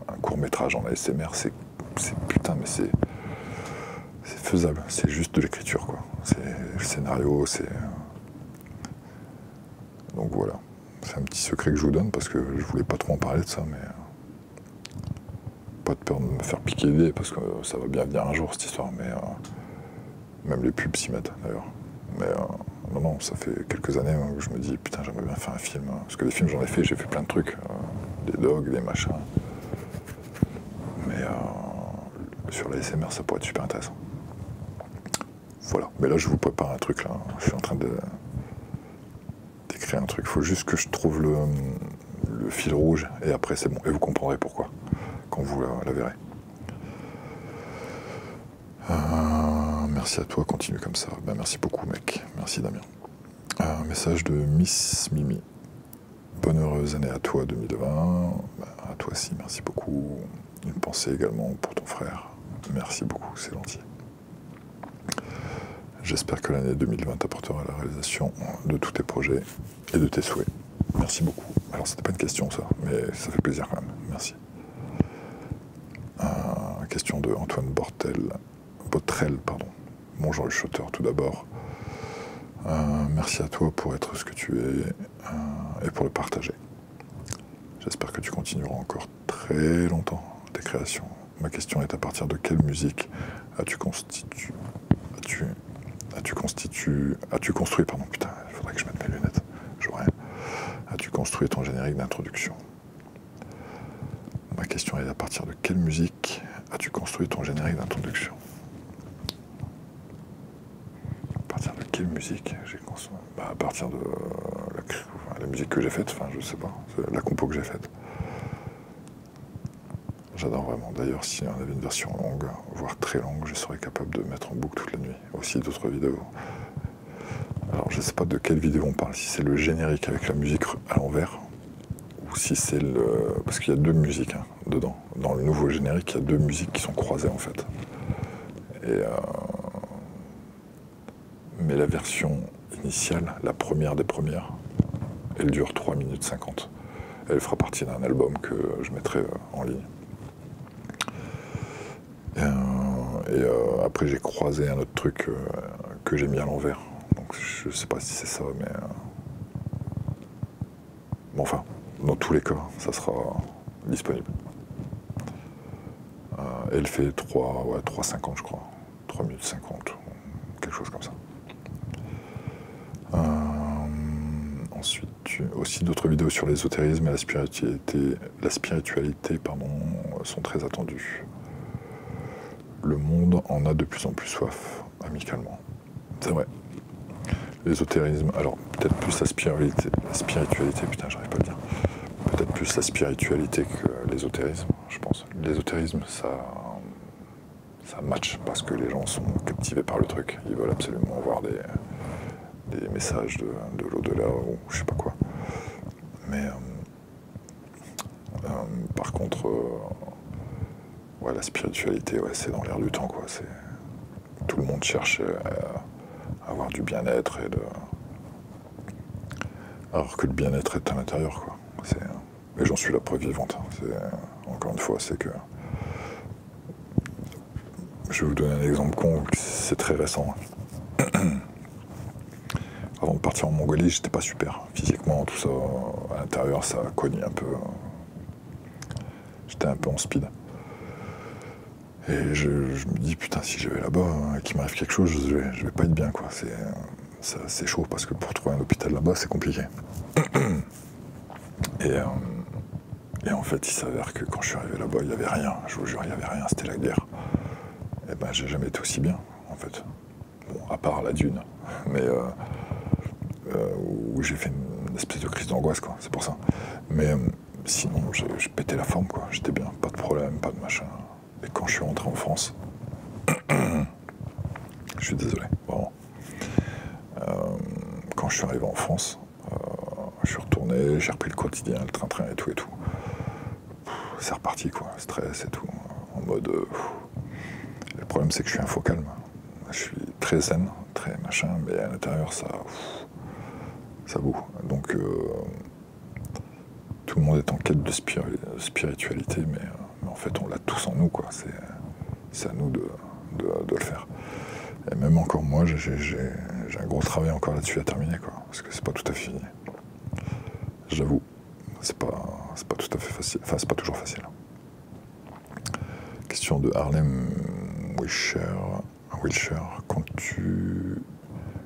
un court-métrage en ASMR, c'est putain, mais c'est faisable. C'est juste de l'écriture, quoi. C'est le scénario, c'est... Donc voilà. C'est un petit secret que je vous donne parce que je voulais pas trop en parler de ça, mais... Pas de peur de me faire piquer l'idée parce que ça va bien venir un jour, cette histoire, mais... Même les pubs s'y mettent, d'ailleurs. Mais non, ça fait quelques années où je me dis, putain, j'aimerais bien faire un film. Parce que des films, j'en ai fait, j'ai fait plein de trucs. Des dogs, des machins. Mais sur la SMR, ça pourrait être super intéressant. Voilà. Mais là, je vous prépare un truc, là. Je suis en train d'écrire un truc. Il faut juste que je trouve le fil rouge, et après, c'est bon. Et vous comprendrez pourquoi, quand vous la verrez. Merci à toi, continue comme ça. Ben, merci beaucoup, mec. Merci, Damien. Un message de Miss Mimi. Bonne heureuse année à toi, 2020. Ben, à toi aussi, merci beaucoup. Une pensée également pour ton frère. Merci beaucoup, c'est gentil. J'espère que l'année 2020 t'apportera la réalisation de tous tes projets et de tes souhaits. Merci beaucoup. Alors, c'était pas une question, ça, mais ça fait plaisir quand même. Merci. Question de Antoine Botrel, pardon. Bonjour le chuchoteur, tout d'abord. Merci à toi pour être ce que tu es et pour le partager. J'espère que tu continueras encore très longtemps tes créations. Ma question est à partir de quelle musique as-tu construit, pardon, putain, il faudrait que je mette mes lunettes, j'aurais rien. As-tu construit ton générique d'introduction? Ma question est à partir de quelle musique as-tu construit ton générique d'introduction? quelle musique j'ai consommé? À partir de la musique que j'ai faite, enfin je sais pas, la compo que j'ai faite. J'adore vraiment. D'ailleurs, si on avait une version longue, voire très longue, je serais capable de mettre en boucle toute la nuit. Aussi d'autres vidéos. Alors je sais pas de quelle vidéo on parle, si c'est le générique avec la musique à l'envers, ou si c'est le... Parce qu'il y a deux musiques hein, dedans. Dans le nouveau générique, il y a deux musiques qui sont croisées en fait. Et mais la version initiale, la première des premières, elle dure 3 minutes 50. Elle fera partie d'un album que je mettrai en ligne. Après j'ai croisé un autre truc que j'ai mis à l'envers. Donc je sais pas si c'est ça, mais... Bon, enfin, dans tous les cas, ça sera disponible. Elle fait 3,50 je crois. 3 minutes 50, quelque chose comme ça. Ensuite, aussi d'autres vidéos sur l'ésotérisme et la spiritualité sont très attendues. Le monde en a de plus en plus soif, amicalement. C'est vrai. L'ésotérisme, alors peut-être plus la spiritualité, putain, j'arrive pas à le dire. Peut-être plus la spiritualité que l'ésotérisme, je pense. L'ésotérisme, ça match parce que les gens sont captivés par le truc. Ils veulent absolument voir des messages de l'au-delà ou je sais pas quoi. Mais par contre, ouais, la spiritualité, ouais, c'est dans l'air du temps, quoi. Tout le monde cherche à avoir du bien-être alors que le bien-être est à l'intérieur, quoi. Et j'en suis la preuve vivante. Encore une fois, c'est que je vais vous donner un exemple con, c'est très récent. Avant de partir en Mongolie, j'étais pas super. Physiquement, tout ça, à l'intérieur, ça cognait un peu. J'étais un peu en speed. Et je me dis, putain, si je vais là-bas, qu'il m'arrive quelque chose, je vais pas être bien, quoi. C'est chaud, parce que pour trouver un hôpital là-bas, c'est compliqué. Et en fait, il s'avère que quand je suis arrivé là-bas, il n'y avait rien. Je vous jure, il n'y avait rien, c'était la guerre. Et ben, j'ai jamais été aussi bien, en fait. Bon, à part la dune. Mais où j'ai fait une espèce de crise d'angoisse, quoi. C'est pour ça. Mais sinon, je pétais la forme, quoi. J'étais bien, pas de problème, pas de machin. Et quand je suis rentré en France, je suis désolé, vraiment. Quand je suis arrivé en France, je suis retourné, j'ai repris le quotidien, le train-train et tout et tout. C'est reparti, quoi, stress et tout, en mode... Le problème, c'est que je suis un faux calme. Je suis très zen, très machin, mais à l'intérieur, ça boue. Donc, tout le monde est en quête de spiritualité, mais en fait, on l'a tous en nous, quoi. C'est à nous de le faire. Et même encore moi, j'ai un gros travail encore là-dessus à terminer, quoi, parce que c'est pas tout à fait fini. J'avoue, c'est pas tout à fait facile. Enfin, c'est pas toujours facile. Question de Harlem Wilshire.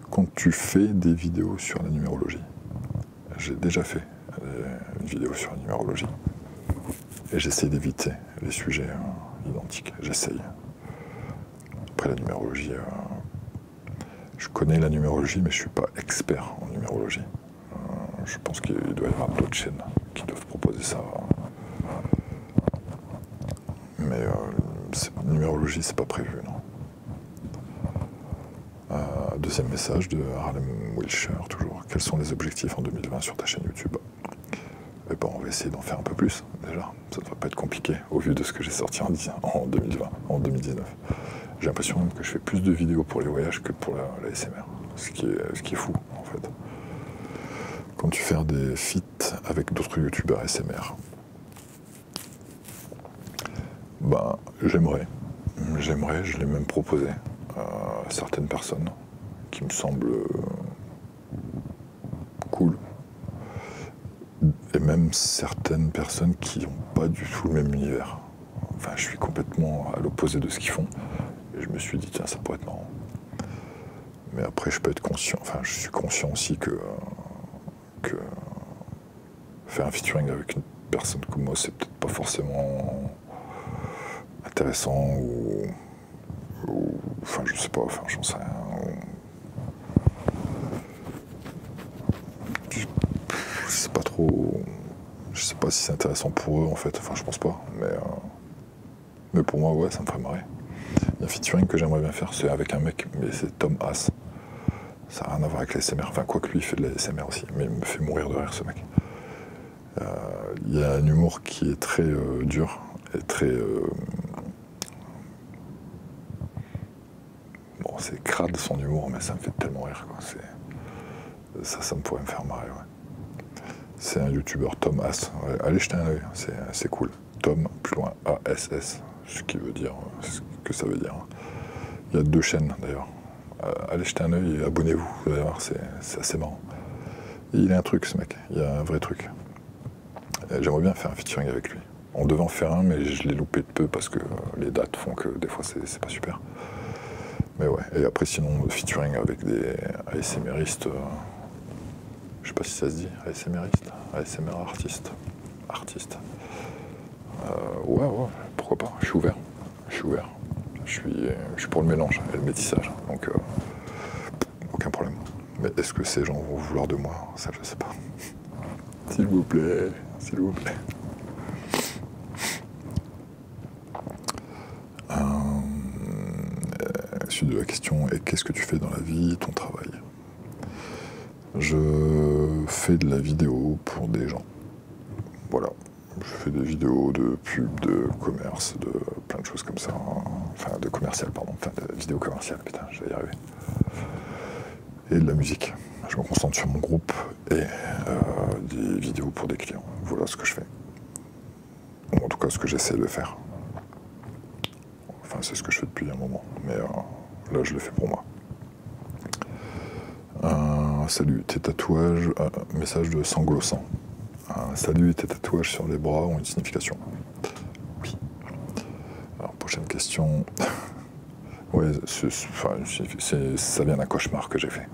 Quand tu fais des vidéos sur la numérologie, j'ai déjà fait une vidéo sur la numérologie et j'essaie d'éviter les sujets identiques. J'essaye. Après la numérologie, je connais la numérologie, mais je suis pas expert en numérologie. Je pense qu'il doit y avoir d'autres chaînes qui doivent proposer ça. Mais numérologie, c'est pas prévu, non. Deuxième message de Harlem Wilshire, toujours. Quels sont les objectifs en 2020 sur ta chaîne YouTube? Eh ben, on va essayer d'en faire un peu plus, déjà. Ça ne devrait pas être compliqué, au vu de ce que j'ai sorti en 2020, en 2019. J'ai l'impression même que je fais plus de vidéos pour les voyages que pour la SMR. Ce qui est fou, en fait. Quand tu fais des feats avec d'autres youtubeurs SMR, ben, j'aimerais, je l'ai même proposé à certaines personnes qui me semblent cool. Et même certaines personnes qui n'ont pas du tout le même univers. Enfin, je suis complètement à l'opposé de ce qu'ils font. Et je me suis dit, tiens, ça pourrait être marrant. Mais après, je peux être conscient, enfin, je suis conscient aussi que faire un featuring avec une personne comme moi, c'est peut-être pas forcément intéressant ou enfin, je sais pas, enfin, j'en sais rien. trop... Je sais pas si c'est intéressant pour eux en fait, enfin je pense pas, mais pour moi ouais, ça me ferait marrer. Il y a un featuring que j'aimerais bien faire, c'est avec un mec, mais c'est Tom Haas. Ça n'a rien à voir avec l'ASMR, enfin quoi que lui il fait de l'ASMR aussi, mais il me fait mourir de rire ce mec. Il y a un humour qui est très dur et très... Bon, c'est crade son humour, mais ça me fait tellement rire, quoi. Ça me pourrait me faire marrer, ouais. C'est un youtubeur, Tom Haas. Ouais, allez jeter un œil, c'est cool. Tom, plus loin, A-S-S, ce qui veut dire, ce que ça veut dire. Il y a 2 chaînes, d'ailleurs. Allez jeter un œil et abonnez-vous, vous allez voir, c'est assez marrant. Et il a un truc, ce mec, il y a un vrai truc. J'aimerais bien faire un featuring avec lui. On devait en faire un, mais je l'ai loupé de peu parce que les dates font que des fois c'est pas super. Mais ouais, et après sinon, featuring avec des ASMRistes, je sais pas si ça se dit, ASMRiste, ASMR artiste. Ouais, pourquoi pas, je suis ouvert. Je suis pour le mélange et le métissage, donc aucun problème. Mais est-ce que ces gens vont vouloir de moi? Ça, je sais pas. S'il vous plaît, s'il vous plaît. Suite de la question est qu'est-ce que tu fais dans la vie, ton travail? Je fais de la vidéo pour des gens. Voilà. Je fais des vidéos de pub, de commerce, de plein de choses comme ça. Enfin, de commercial, pardon. Enfin, de vidéo commerciale, putain, je vais y arriver. Et de la musique. Je me concentre sur mon groupe et des vidéos pour des clients. Voilà ce que je fais. Ou en tout cas, ce que j'essaie de faire. Enfin, c'est ce que je fais depuis un moment. Mais là, je le fais pour moi. Salut, tes tatouages... message de Sanglossant. Salut, tes tatouages sur les bras ont une signification. Oui. Alors, prochaine question. Ouais, ça vient d'un cauchemar que j'ai fait.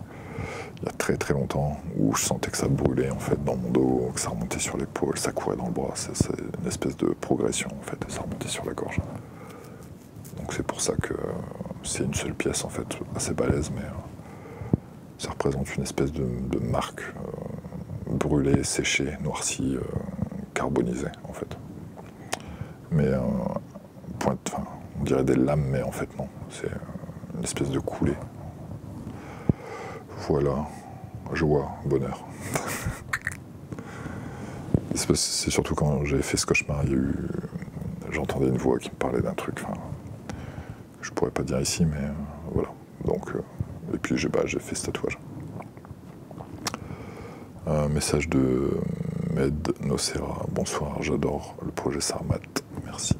Il y a très très longtemps, où je sentais que ça brûlait en fait dans mon dos, que ça remontait sur l'épaule, ça courait dans le bras. C'est une espèce de progression en fait, et ça remontait sur la gorge. Donc c'est pour ça que c'est une seule pièce en fait, assez balèze, mais ça représente une espèce de marque brûlée, séchée, noircie, carbonisée en fait. Mais on dirait des lames, mais en fait non, c'est une espèce de coulée. Voilà, joie, bonheur. C'est surtout quand j'ai fait ce cauchemar, j'entendais une voix qui me parlait d'un truc, je pourrais pas dire ici, mais voilà. Donc, et puis j'ai fait ce tatouage. Un message de Med Nocera. Bonsoir, j'adore le projet Sarmat. Merci.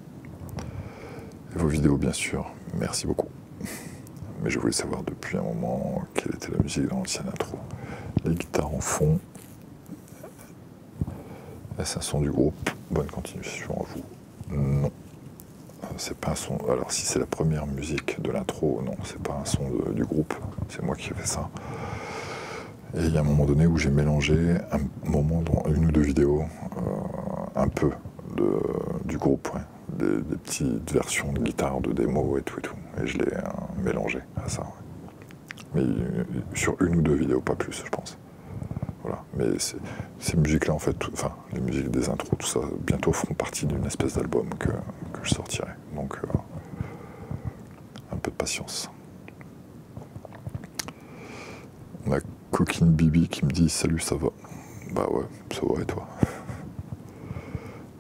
Et vos vidéos, bien sûr. Merci beaucoup. Mais je voulais savoir depuis un moment quelle était la musique dans l'ancienne intro. Les guitares en fond. Est-ce un son du groupe? Bonne continuation à vous. Non. C'est pas un son. Alors si c'est la première musique de l'intro, non, c'est pas un son du groupe. C'est moi qui ai fait ça. Et il y a un moment donné où j'ai mélangé un moment dans une ou 2 vidéos, un peu du groupe, ouais. Des petites versions de guitare, de démo et tout. Et je l'ai mélangé à ça. Ouais. Mais sur une ou 2 vidéos, pas plus, je pense. Voilà. Mais ces musiques-là, en fait, les musiques des intros, tout ça, bientôt feront partie d'une espèce d'album que je sortirai. Donc, un peu de patience. On a Coquine Bibi qui me dit « Salut, ça va ?» Bah ouais, ça va et toi?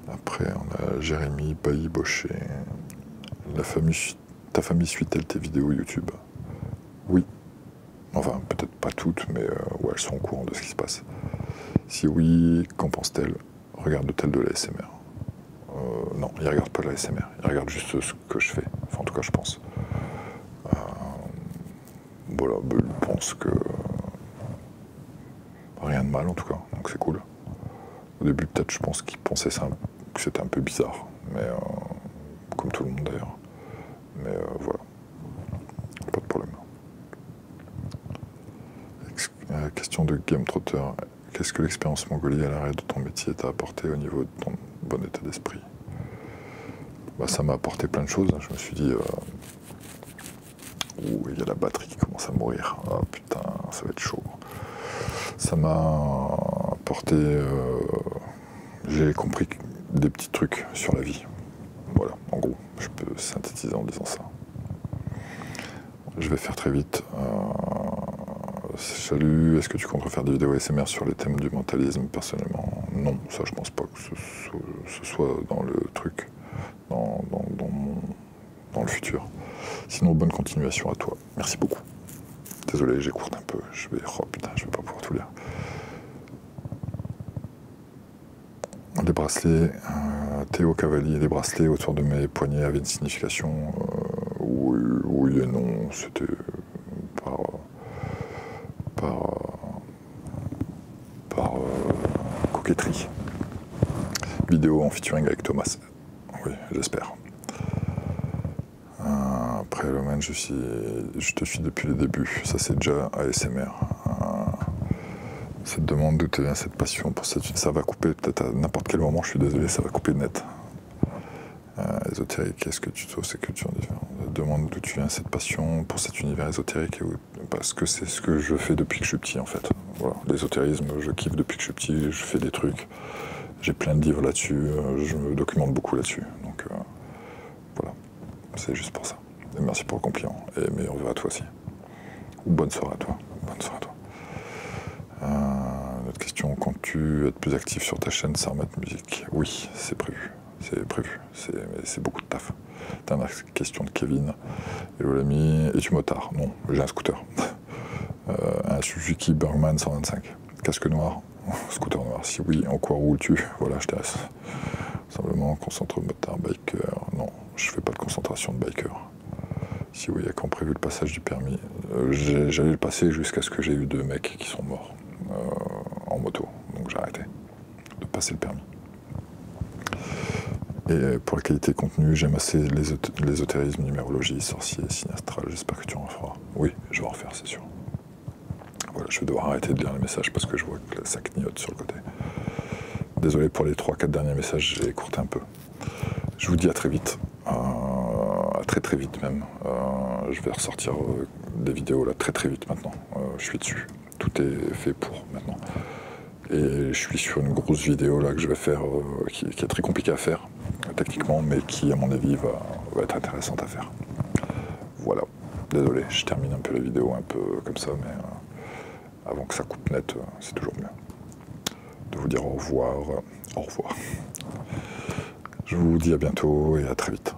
Après, on a Jérémy Bailly Bochet. Ta famille suit-elle tes vidéos YouTube? Oui. Enfin, peut-être pas toutes, mais ouais, elles sont au courant de ce qui se passe. Si oui, qu'en pense-t-elle? Regarde-t-elle de l'ASMR? Non, ils ne regardent pas de l'ASMR. Ils regardent juste ce que je fais. Enfin, en tout cas, je pense. Voilà, ils pensent que... rien de mal, en tout cas. Donc, c'est cool. Au début, peut-être, je pense qu'ils pensaient que c'était un peu bizarre. Mais... comme tout le monde, d'ailleurs. Mais voilà. Pas de problème. Question de Game Trotter. Qu'est-ce que l'expérience Mongolie à l'arrêt de ton métier t'a apporté au niveau de ton bon état d'esprit? Bah, ça m'a apporté plein de choses. Je me suis dit... il y a la batterie qui commence à mourir. Ah putain, ça va être chaud. Ça m'a apporté, j'ai compris des petits trucs sur la vie. Voilà, en gros, je peux synthétiser en disant ça. Je vais faire très vite. Salut, est-ce que tu comptes refaire des vidéos ASMR sur les thèmes du mentalisme? Personnellement, non, ça je pense pas que ce soit dans le truc, dans le futur. Sinon, bonne continuation à toi. Merci beaucoup. Désolé, j'écourte un peu. Oh putain, je vais pas pouvoir tout lire. Des bracelets, Théo Cavalier, des bracelets autour de mes poignets avaient une signification. Oui et non, c'était par coquetterie. Vidéo en featuring avec Thomas. Oui, j'espère. Après, Loman, je te suis depuis le début. Ça, c'est déjà ASMR. Cette demande, d'où te vient cette passion pour cette... Ça va couper peut-être à n'importe quel moment, je suis désolé, ça va couper net. Ésotérique, qu'est-ce que tu trouves, c'est culture différente. Demande d'où tu viens cette passion pour cet univers ésotérique, parce que c'est ce que je fais depuis que je suis petit en fait. Voilà, l'ésotérisme, je kiffe depuis que je suis petit, je fais des trucs, j'ai plein de livres là-dessus, je me documente beaucoup là-dessus, donc voilà, c'est juste pour ça. Et merci pour le compliment, et meilleur vœu à toi aussi. Ou bonne soirée à toi, bonne soirée à toi. Une autre question, comptes-tu être plus actif sur ta chaîne sans remettre musique? Oui, c'est prévu. C'est beaucoup de taf. Dernière question de Kevin. Hello l'ami, es-tu motard? Non, j'ai un scooter. Un Suzuki Bergman 125. Casque noir, scooter noir. Si oui, en quoi roules-tu? Voilà, je te laisse. Simplement, concentre motard, biker. Non, je fais pas de concentration de biker. Si oui, à quand prévu le passage du permis? J'allais le passer jusqu'à ce que j'ai eu 2 mecs qui sont morts en moto. Donc j'ai arrêté de passer le permis. Et pour la qualité de contenu, j'aime assez l'ésotérisme, numérologie, sorcier, signe astral. J'espère que tu en referas. Oui, je vais en refaire, c'est sûr. Voilà, je vais devoir arrêter de lire les messages parce que je vois que ça clignote sur le côté. Désolé pour les 3-4 derniers messages, j'ai écourté un peu. Je vous dis à très vite. À très vite même. Je vais ressortir des vidéos là très vite maintenant. Je suis dessus. Tout est fait pour maintenant. Et je suis sur une grosse vidéo là que je vais faire, qui est très compliquée à faire, techniquement, mais qui, à mon avis, va être intéressante à faire. Voilà. Désolé, je termine un peu la vidéo un peu comme ça, mais avant que ça coupe net, c'est toujours mieux de vous dire au revoir. Au revoir. Je vous dis à bientôt et à très vite.